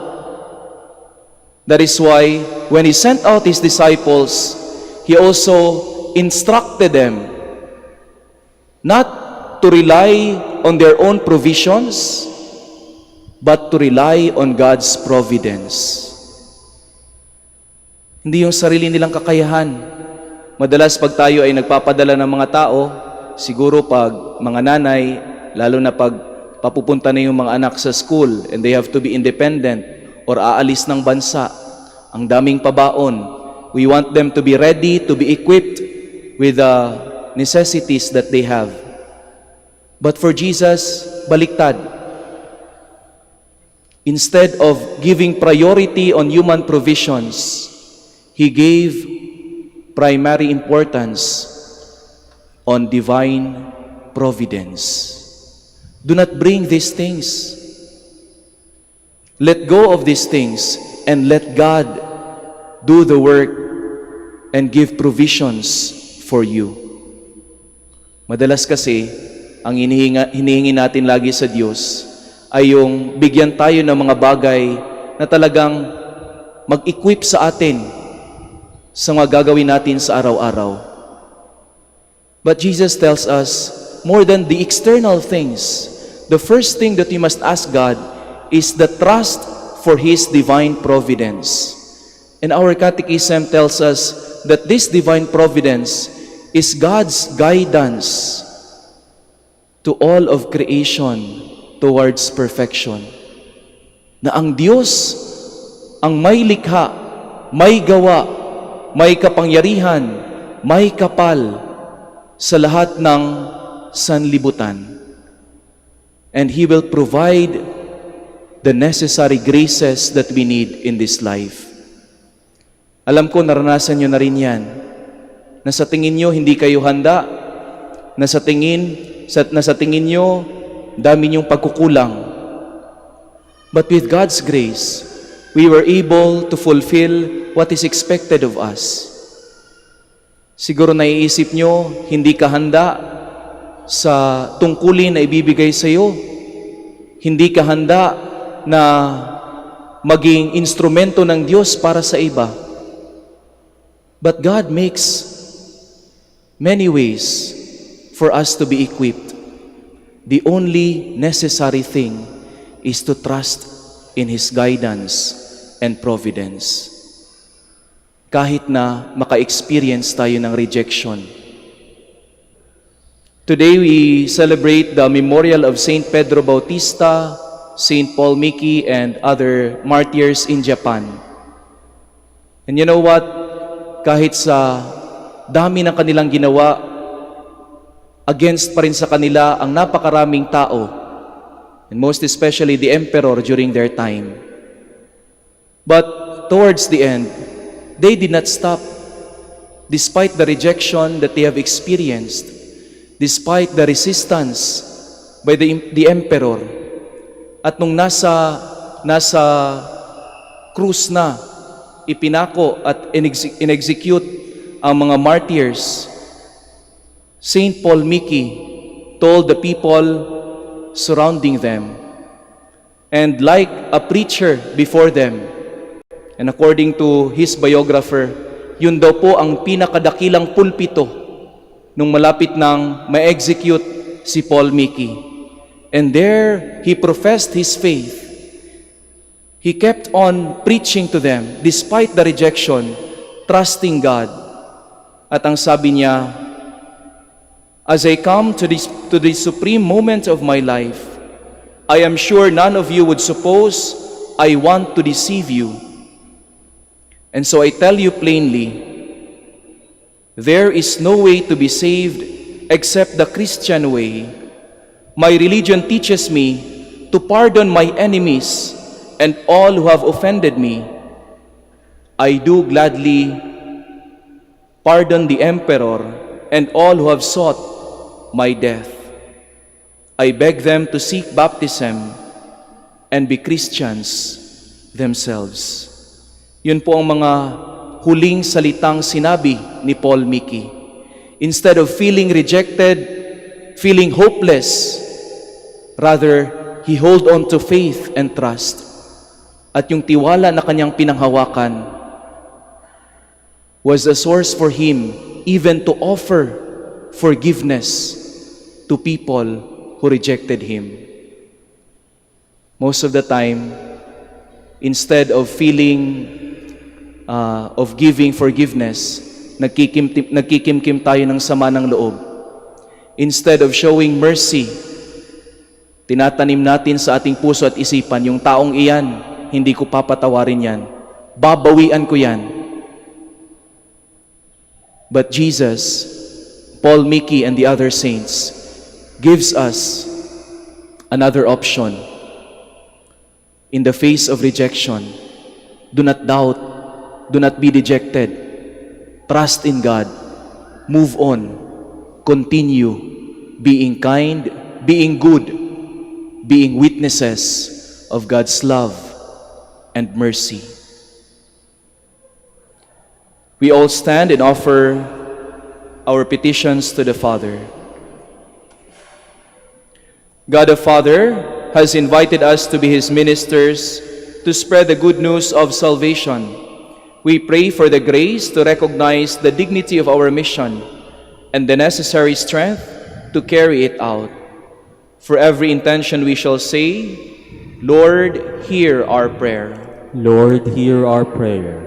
That is why when he sent out his disciples, he also instructed them not to rely on their own provisions, but to rely on God's providence. Hindi yung sarili nilang kakayahan. Madalas pag tayo ay nagpapadala ng mga tao, siguro pag mga nanay, lalo na pag papupunta na yung mga anak sa school and they have to be independent or aalis ng bansa, ang daming pabaon. We want them to be ready, to be equipped with the necessities that they have. But for Jesus, baliktad. Instead of giving priority on human provisions, he gave primary importance on divine providence. Do not bring these things. Let go of these things and let God do the work and give provisions for you. Madalas kasi, ang hinihingi natin lagi sa Diyos ay yung bigyan tayo ng mga bagay na talagang mag-equip sa atin sa mga gagawin natin sa araw-araw. But Jesus tells us, more than the external things, the first thing that we must ask God is the trust for His divine providence. And our catechism tells us that this divine providence is God's guidance to all of creation towards perfection. Na ang Diyos ang may likha, may gawa, may kapangyarihan, may kapal sa lahat ng sanlibutan. And He will provide the necessary graces that we need in this life. Alam ko, naranasan nyo na rin yan. Na sa tingin nyo, hindi kayo handa. Na sa tingin nyo, dami nyong pagkukulang. But with God's grace, we were able to fulfill what is expected of us. Siguro naiisip nyo, hindi ka handa sa tungkulin na ibibigay sa iyo. Hindi ka handa na maging instrumento ng Diyos para sa iba. But God makes many ways for us to be equipped. The only necessary thing is to trust in His guidance and providence. Kahit na maka-experience tayo ng rejection. Today we celebrate the memorial of Saint Pedro Bautista, Saint Paul Miki, and other martyrs in Japan. And you know what? Kahit sa dami ng kanilang ginawa, against pa rin sa kanila ang napakaraming tao, and most especially the emperor during their time. But towards the end, they did not stop, despite the rejection that they have experienced, despite the resistance by the emperor. At nung nasa krus na, ipinako at in-execute ang mga martyrs, Saint Paul Miki told the people surrounding them, and like a preacher before them, and according to his biographer, yun daw po ang pinakadakilang pulpito nung malapit nang ma-execute si Paul Miki. And there, he professed his faith. He kept on preaching to them despite the rejection, trusting God. At ang sabi niya, as I come to this supreme moment of my life, I am sure none of you would suppose I want to deceive you. And so I tell you plainly, there is no way to be saved except the Christian way. My religion teaches me to pardon my enemies and all who have offended me. I do gladly pardon the emperor and all who have sought my death. I beg them to seek baptism and be Christians themselves. Yun po ang mga huling salitang sinabi ni Paul Miki. Instead of feeling rejected, feeling hopeless, rather, he hold on to faith and trust. At yung tiwala na kanyang pinanghawakan was a source for him even to offer forgiveness to people who rejected him. Most of the time, instead of giving forgiveness, nagkikimkim tayo ng sama ng loob. Instead of showing mercy, tinatanim natin sa ating puso at isipan, yung taong iyan, hindi ko papatawarin yan. Babawian ko yan. But Jesus, Paul Miki, and the other saints gives us another option. In the face of rejection, do not doubt, do not be dejected. Trust in God. Move on. Continue being kind, being good, being witnesses of God's love and mercy. We all stand and offer our petitions to the Father. God the Father has invited us to be His ministers to spread the good news of salvation. We pray for the grace to recognize the dignity of our mission and the necessary strength to carry it out. For every intention we shall say, Lord, hear our prayer. Lord, hear our prayer.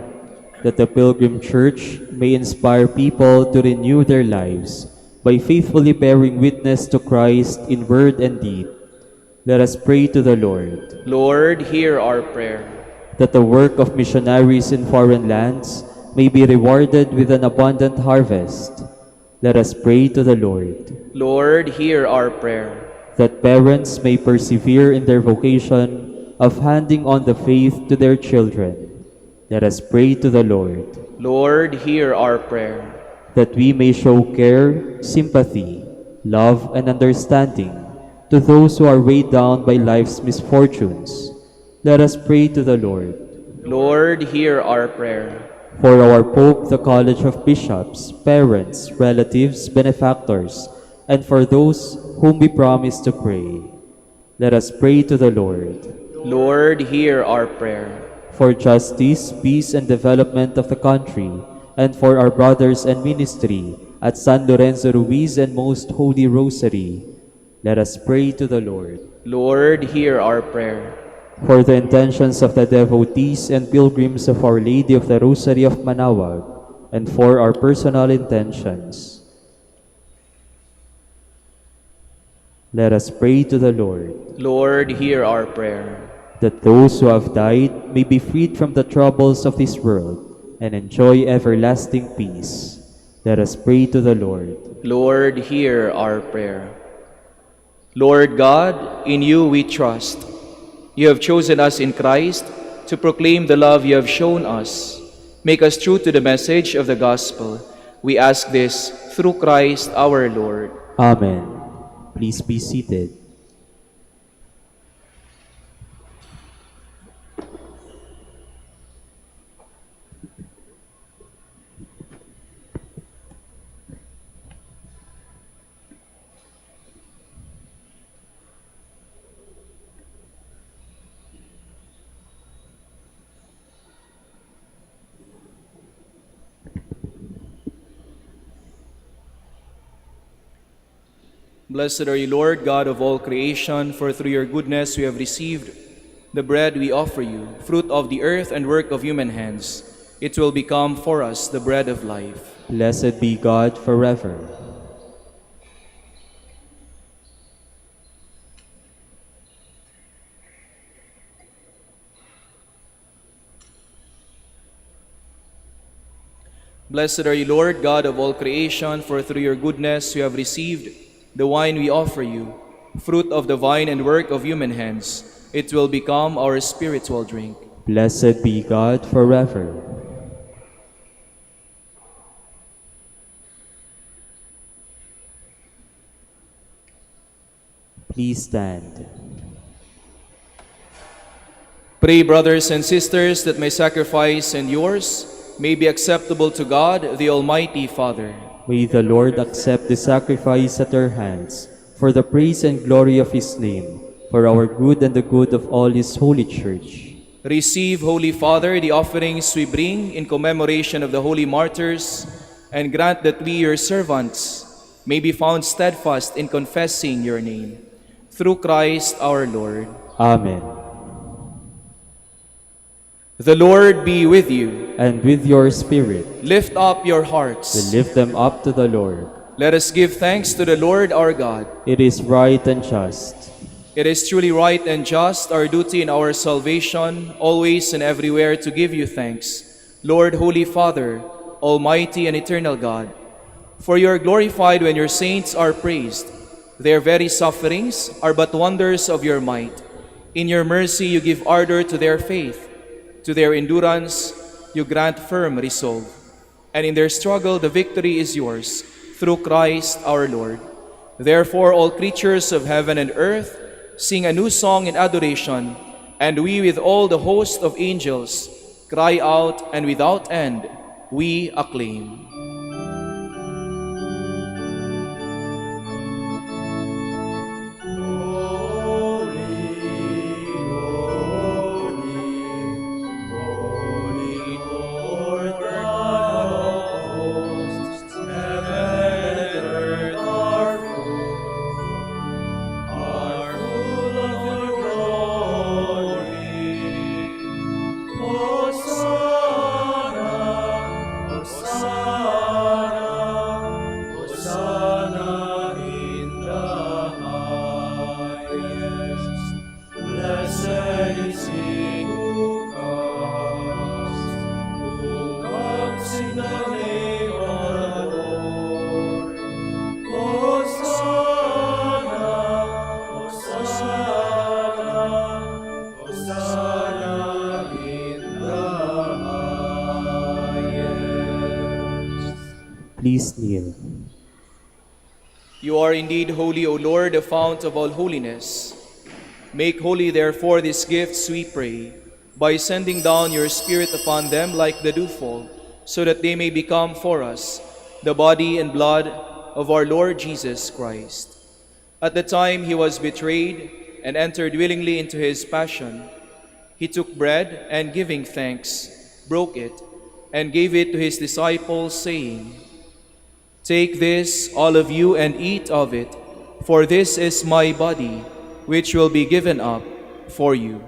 That the Pilgrim Church may inspire people to renew their lives by faithfully bearing witness to Christ in word and deed. Let us pray to the Lord. Lord, hear our prayer. That the work of missionaries in foreign lands may be rewarded with an abundant harvest. Let us pray to the Lord. Lord, hear our prayer. That parents may persevere in their vocation of handing on the faith to their children. Let us pray to the Lord. Lord, hear our prayer. That we may show care, sympathy, love, and understanding to those who are weighed down by life's misfortunes. Let us pray to the Lord. Lord, hear our prayer. For our Pope, the College of Bishops, parents, relatives, benefactors, and for those whom we promise to pray, let us pray to the Lord. Lord, hear our prayer. For justice, peace, and development of the country, and for our brothers and ministry at San Lorenzo Ruiz and Most Holy Rosary, let us pray to the Lord. Lord, hear our prayer. For the intentions of the devotees and pilgrims of Our Lady of the Rosary of Manaoag, and for our personal intentions, let us pray to the Lord. Lord, hear our prayer. That those who have died may be freed from the troubles of this world and enjoy everlasting peace. Let us pray to the Lord. Lord, hear our prayer. Lord God, in you we trust. You have chosen us in Christ to proclaim the love you have shown us. Make us true to the message of the gospel. We ask this through Christ our Lord. Amen. Please be seated. Blessed are you, Lord, God of all creation, for through your goodness we have received the bread we offer you, fruit of the earth and work of human hands. It will become for us the bread of life. Blessed be God forever. Blessed are you, Lord, God of all creation, for through your goodness we have received the wine we offer you, fruit of the vine and work of human hands. It will become our spiritual drink. Blessed be God forever. Please stand. Pray, brothers and sisters, that my sacrifice and yours may be acceptable to God, the Almighty Father. May the Lord accept the sacrifice at our hands for the praise and glory of His name, for our good and the good of all His holy church. Receive, Holy Father, the offerings we bring in commemoration of the holy martyrs, and grant that we, your servants, may be found steadfast in confessing your name. Through Christ our Lord. Amen. The Lord be with you. And with your spirit, Lift up your we hearts. lift them up to the Lord. Let us give thanks to the Lord our God. It is right and just. It is truly right and just, our duty in our salvation, always and everywhere to give you thanks, Lord, Holy Father, Almighty and eternal God. For you are glorified when your saints are praised. Their very sufferings are but wonders of your might. In your mercy you give ardor to their faith. To their endurance you grant firm resolve. And in their struggle the victory is yours, through Christ our Lord. Therefore all creatures of heaven and earth sing a new song in adoration, and we with all the host of angels cry out, and without end we acclaim. Please kneel. You are indeed holy, O Lord, the fount of all holiness. Make holy, therefore, these gifts, we pray, by sending down your Spirit upon them like the dewfall, so that they may become for us the body and blood of our Lord Jesus Christ. At the time he was betrayed and entered willingly into his passion, he took bread and, giving thanks, broke it and gave it to his disciples, saying, "Take this, all of you, and eat of it, for this is my body, which will be given up for you."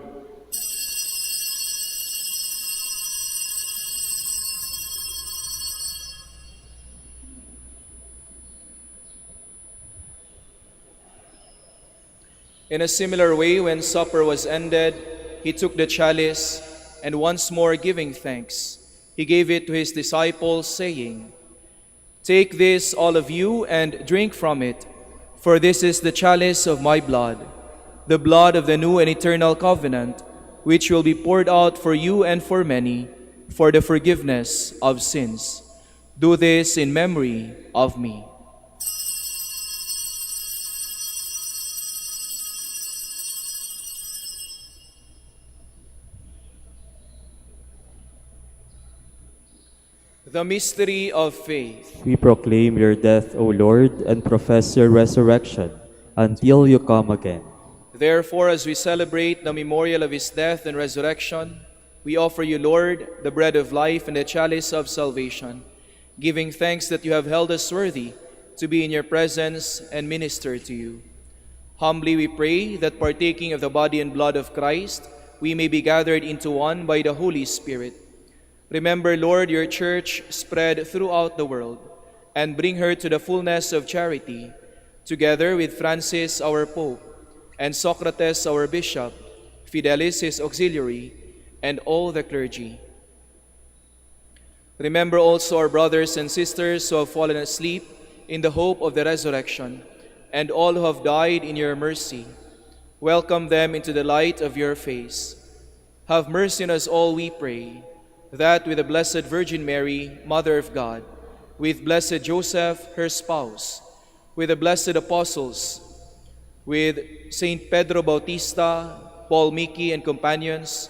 In a similar way, when supper was ended, he took the chalice, and once more giving thanks, he gave it to his disciples, saying, "Take this, all of you, and drink from it, for this is the chalice of my blood, the blood of the new and eternal covenant, which will be poured out for you and for many, for the forgiveness of sins. Do this in memory of me." The mystery of faith. We proclaim your death, O Lord, and profess your resurrection until you come again. Therefore, as we celebrate the memorial of his death and resurrection, we offer you, Lord, the bread of life and the chalice of salvation, giving thanks that you have held us worthy to be in your presence and minister to you. Humbly we pray that, partaking of the body and blood of Christ, we may be gathered into one by the Holy Spirit. Remember, Lord, your church spread throughout the world, and bring her to the fullness of charity, together with Francis, our Pope, and Socrates, our Bishop, Fidelis, his auxiliary, and all the clergy. Remember also our brothers and sisters who have fallen asleep in the hope of the resurrection, and all who have died in your mercy. Welcome them into the light of your face. Have mercy on us all, we pray, that with the Blessed Virgin Mary, Mother of God, with blessed Joseph, her spouse, with the blessed apostles, with Saint Pedro Bautista, Paul, Miki, and companions,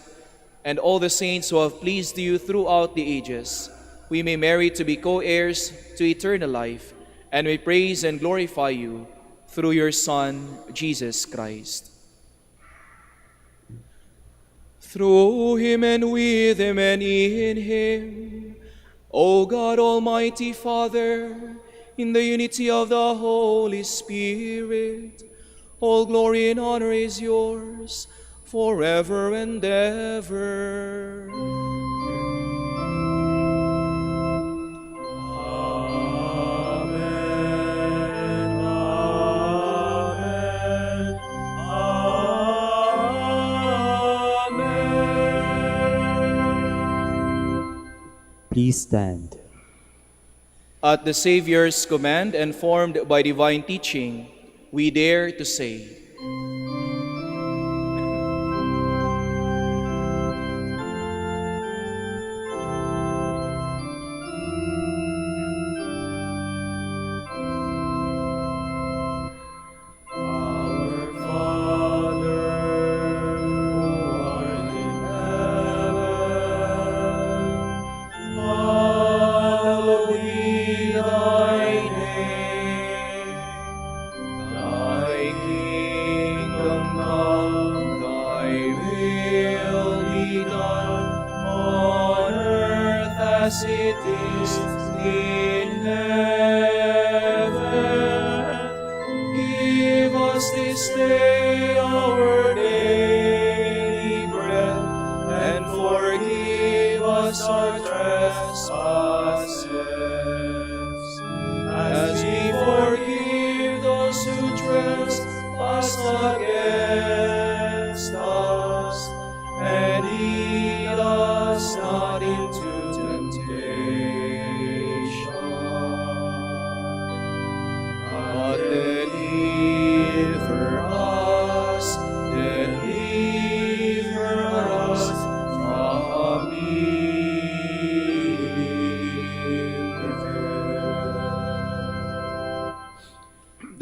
and all the saints who have pleased you throughout the ages, we may merit to be co-heirs to eternal life, and we praise and glorify you through your Son, Jesus Christ. Through him and with him and in him, O God, Almighty Father, in the unity of the Holy Spirit, all glory and honor is yours forever and ever. Please stand. At the Savior's command and formed by divine teaching, we dare to say, Thy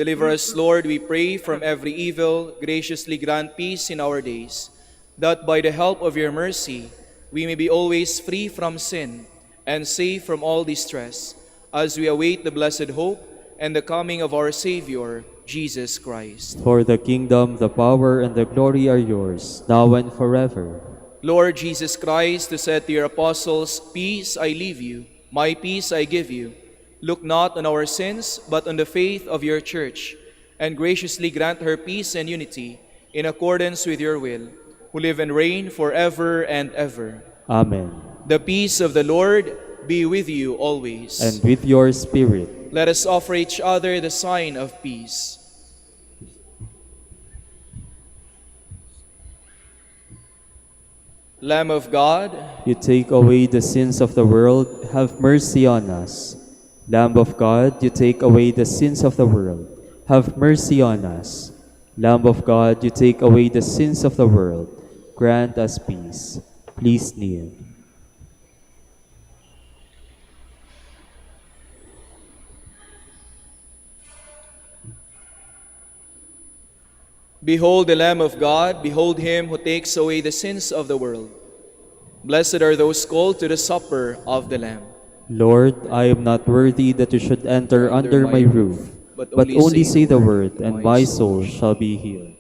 Deliver us, Lord, we pray, from every evil. Graciously grant peace in our days, that by the help of your mercy we may be always free from sin and safe from all distress, as we await the blessed hope and the coming of our Savior, Jesus Christ. For the kingdom, the power, and the glory are yours, now and forever. Lord Jesus Christ, who said to your apostles, "Peace I leave you, my peace I give you," look not on our sins, but on the faith of your church, and graciously grant her peace and unity in accordance with your will, who live and reign forever and ever. Amen. The peace of the Lord be with you always. And with your spirit. Let us offer each other the sign of peace. Lamb of God, You take away the sins of the world, have mercy on us. Lamb of God, you take away the sins of the world, have mercy on us. Lamb of God, you take away the sins of the world, grant us peace. Please kneel. behold the Lamb of God, behold him who takes away the sins of the world. Blessed are those called to the supper of the Lamb. Lord, I am not worthy that you should enter under my roof, but only say the word, and my soul shall be healed.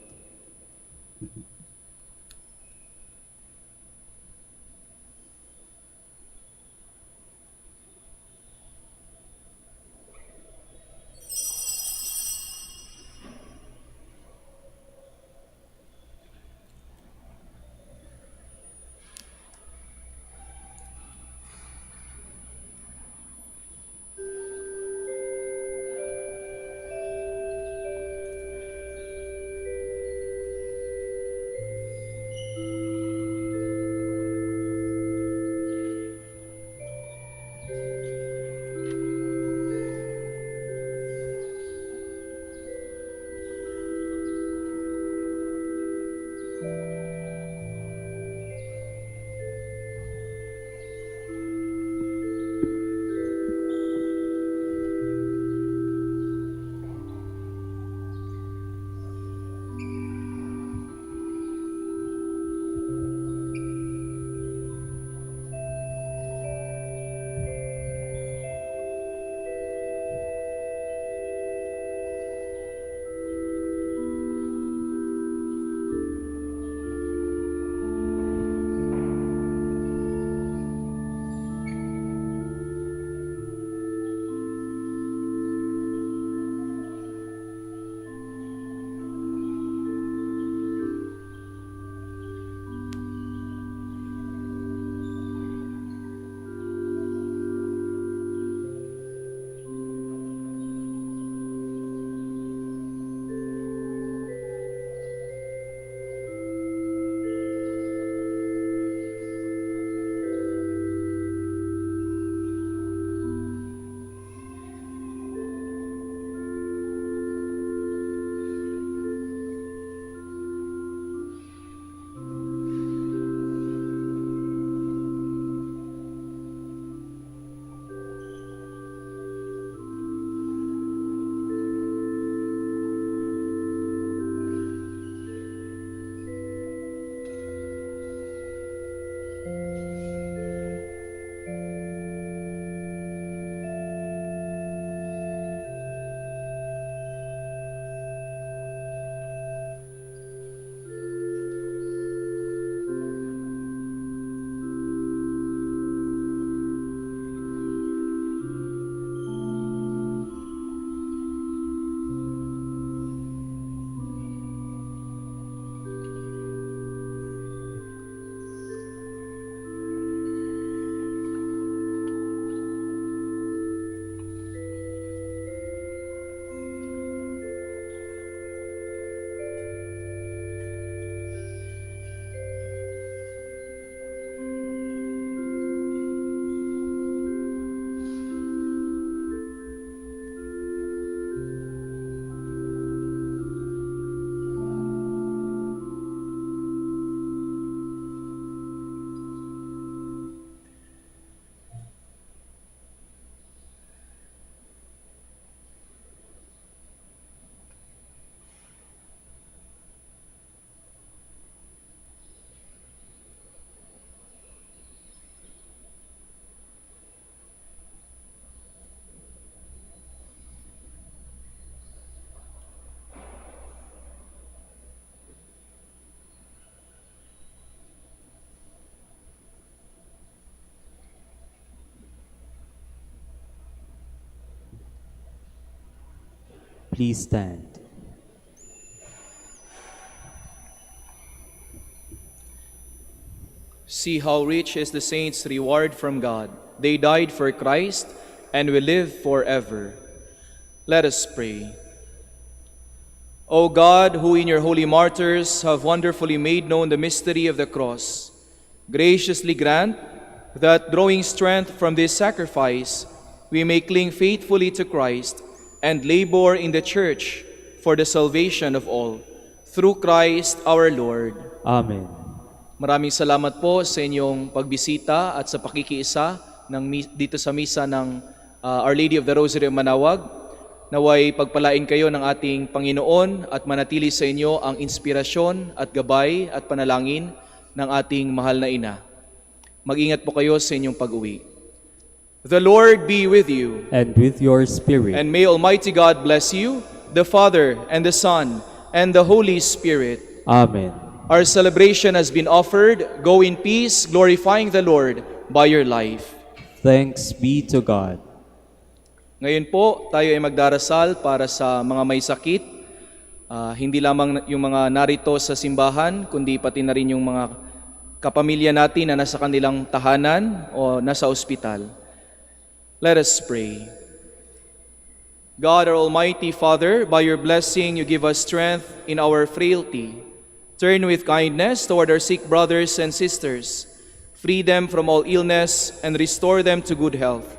Please stand. See how rich is the saints' reward from God. They died for Christ and will live forever. Let us pray. O God, who in your holy martyrs have wonderfully made known the mystery of the cross, graciously grant that, drawing strength from this sacrifice, we may cling faithfully to Christ and labor in the Church for the salvation of all. Through Christ our Lord. Amen. Maraming salamat po sa inyong pagbisita at sa pakikiisa dito sa misa ng Our Lady of the Rosary of Manaoag. Naway pagpalain kayo ng ating Panginoon at manatili sa inyo ang inspirasyon at gabay at panalangin ng ating mahal na ina. Mag-ingat po kayo sa inyong pag-uwi. The Lord be with you. And with your spirit. And may Almighty God bless you, the Father and the Son and the Holy Spirit. Amen. Our celebration has been offered. Go in peace, glorifying the Lord by your life. Thanks be to God. Ngayon po, tayo ay magdarasal para sa mga may sakit. Hindi lamang yung mga narito sa simbahan, kundi pati na rin yung mga kapamilya natin na nasa kanilang tahanan o nasa ospital. Let us pray. God, our Almighty Father, by your blessing you give us strength in our frailty. Turn with kindness toward our sick brothers and sisters. Free them from all illness and restore them to good health.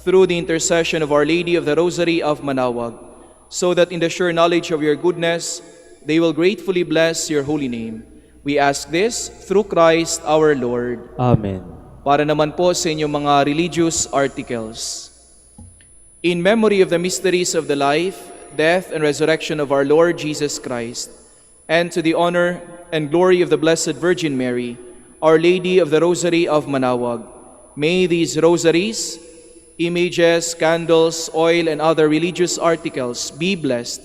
Through the intercession of Our Lady of the Rosary of Manaoag, so that in the sure knowledge of your goodness, they will gratefully bless your holy name. We ask this through Christ our Lord. Amen. Para naman po sa inyong mga religious articles. In memory of the mysteries of the life, death, and resurrection of our Lord Jesus Christ, and to the honor and glory of the Blessed Virgin Mary, Our Lady of the Rosary of Manaoag, may these rosaries, images, candles, oil, and other religious articles be blessed,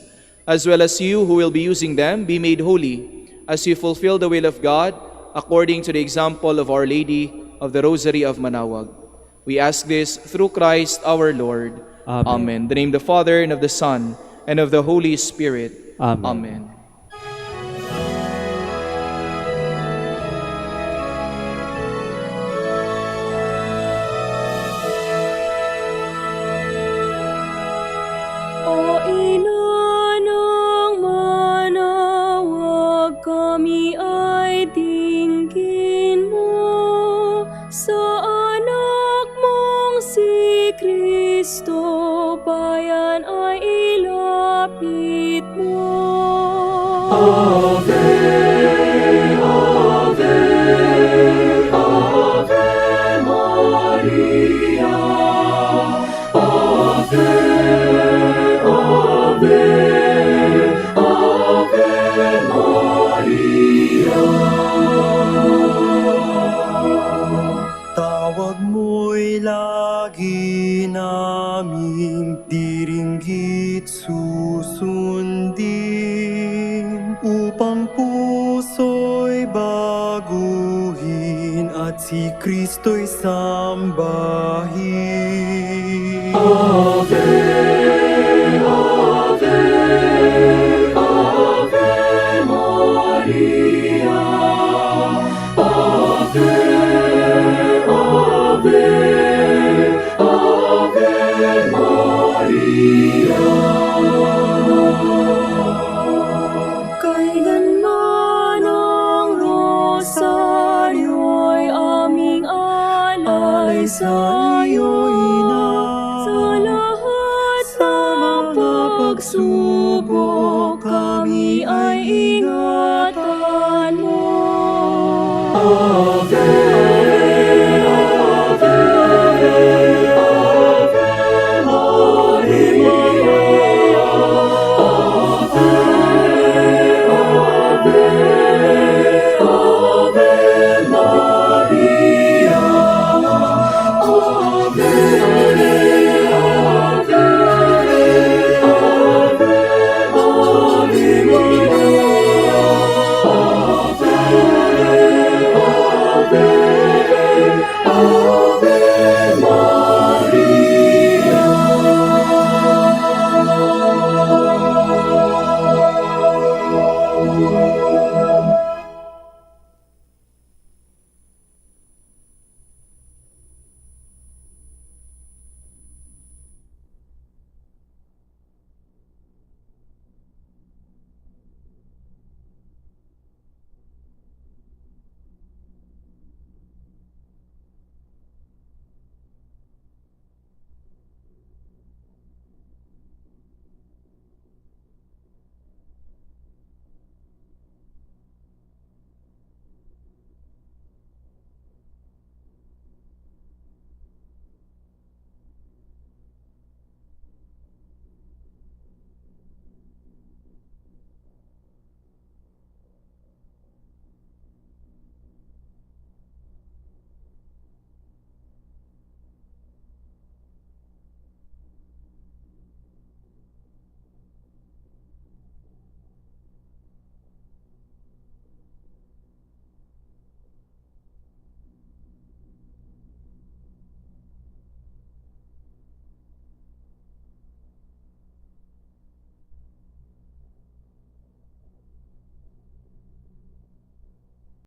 as well as you who will be using them be made holy, as you fulfill the will of God, according to the example of Our Lady of the Rosary of Manaoag. We ask this through Christ our Lord. Amen. Amen. In the name of the Father, and of the Son, and of the Holy Spirit. Amen. Amen. O ina ng Manaoag, kami ay dinggin mo sa anak mong si Kristo, bayan ay ilapit mo. Ave, Ave, Ave Maria, Ave. Tawag mo'y lagi naming diringgit susundin, upang puso'y baguhin at si Kristo'y sambahin. Ave, Ave, Ave Maria, Ave, Ave, Ave Maria. Kailanman ang rosaryo'y aming alay sa iyo, Ina. Sa lahat ng pagsubok kami ay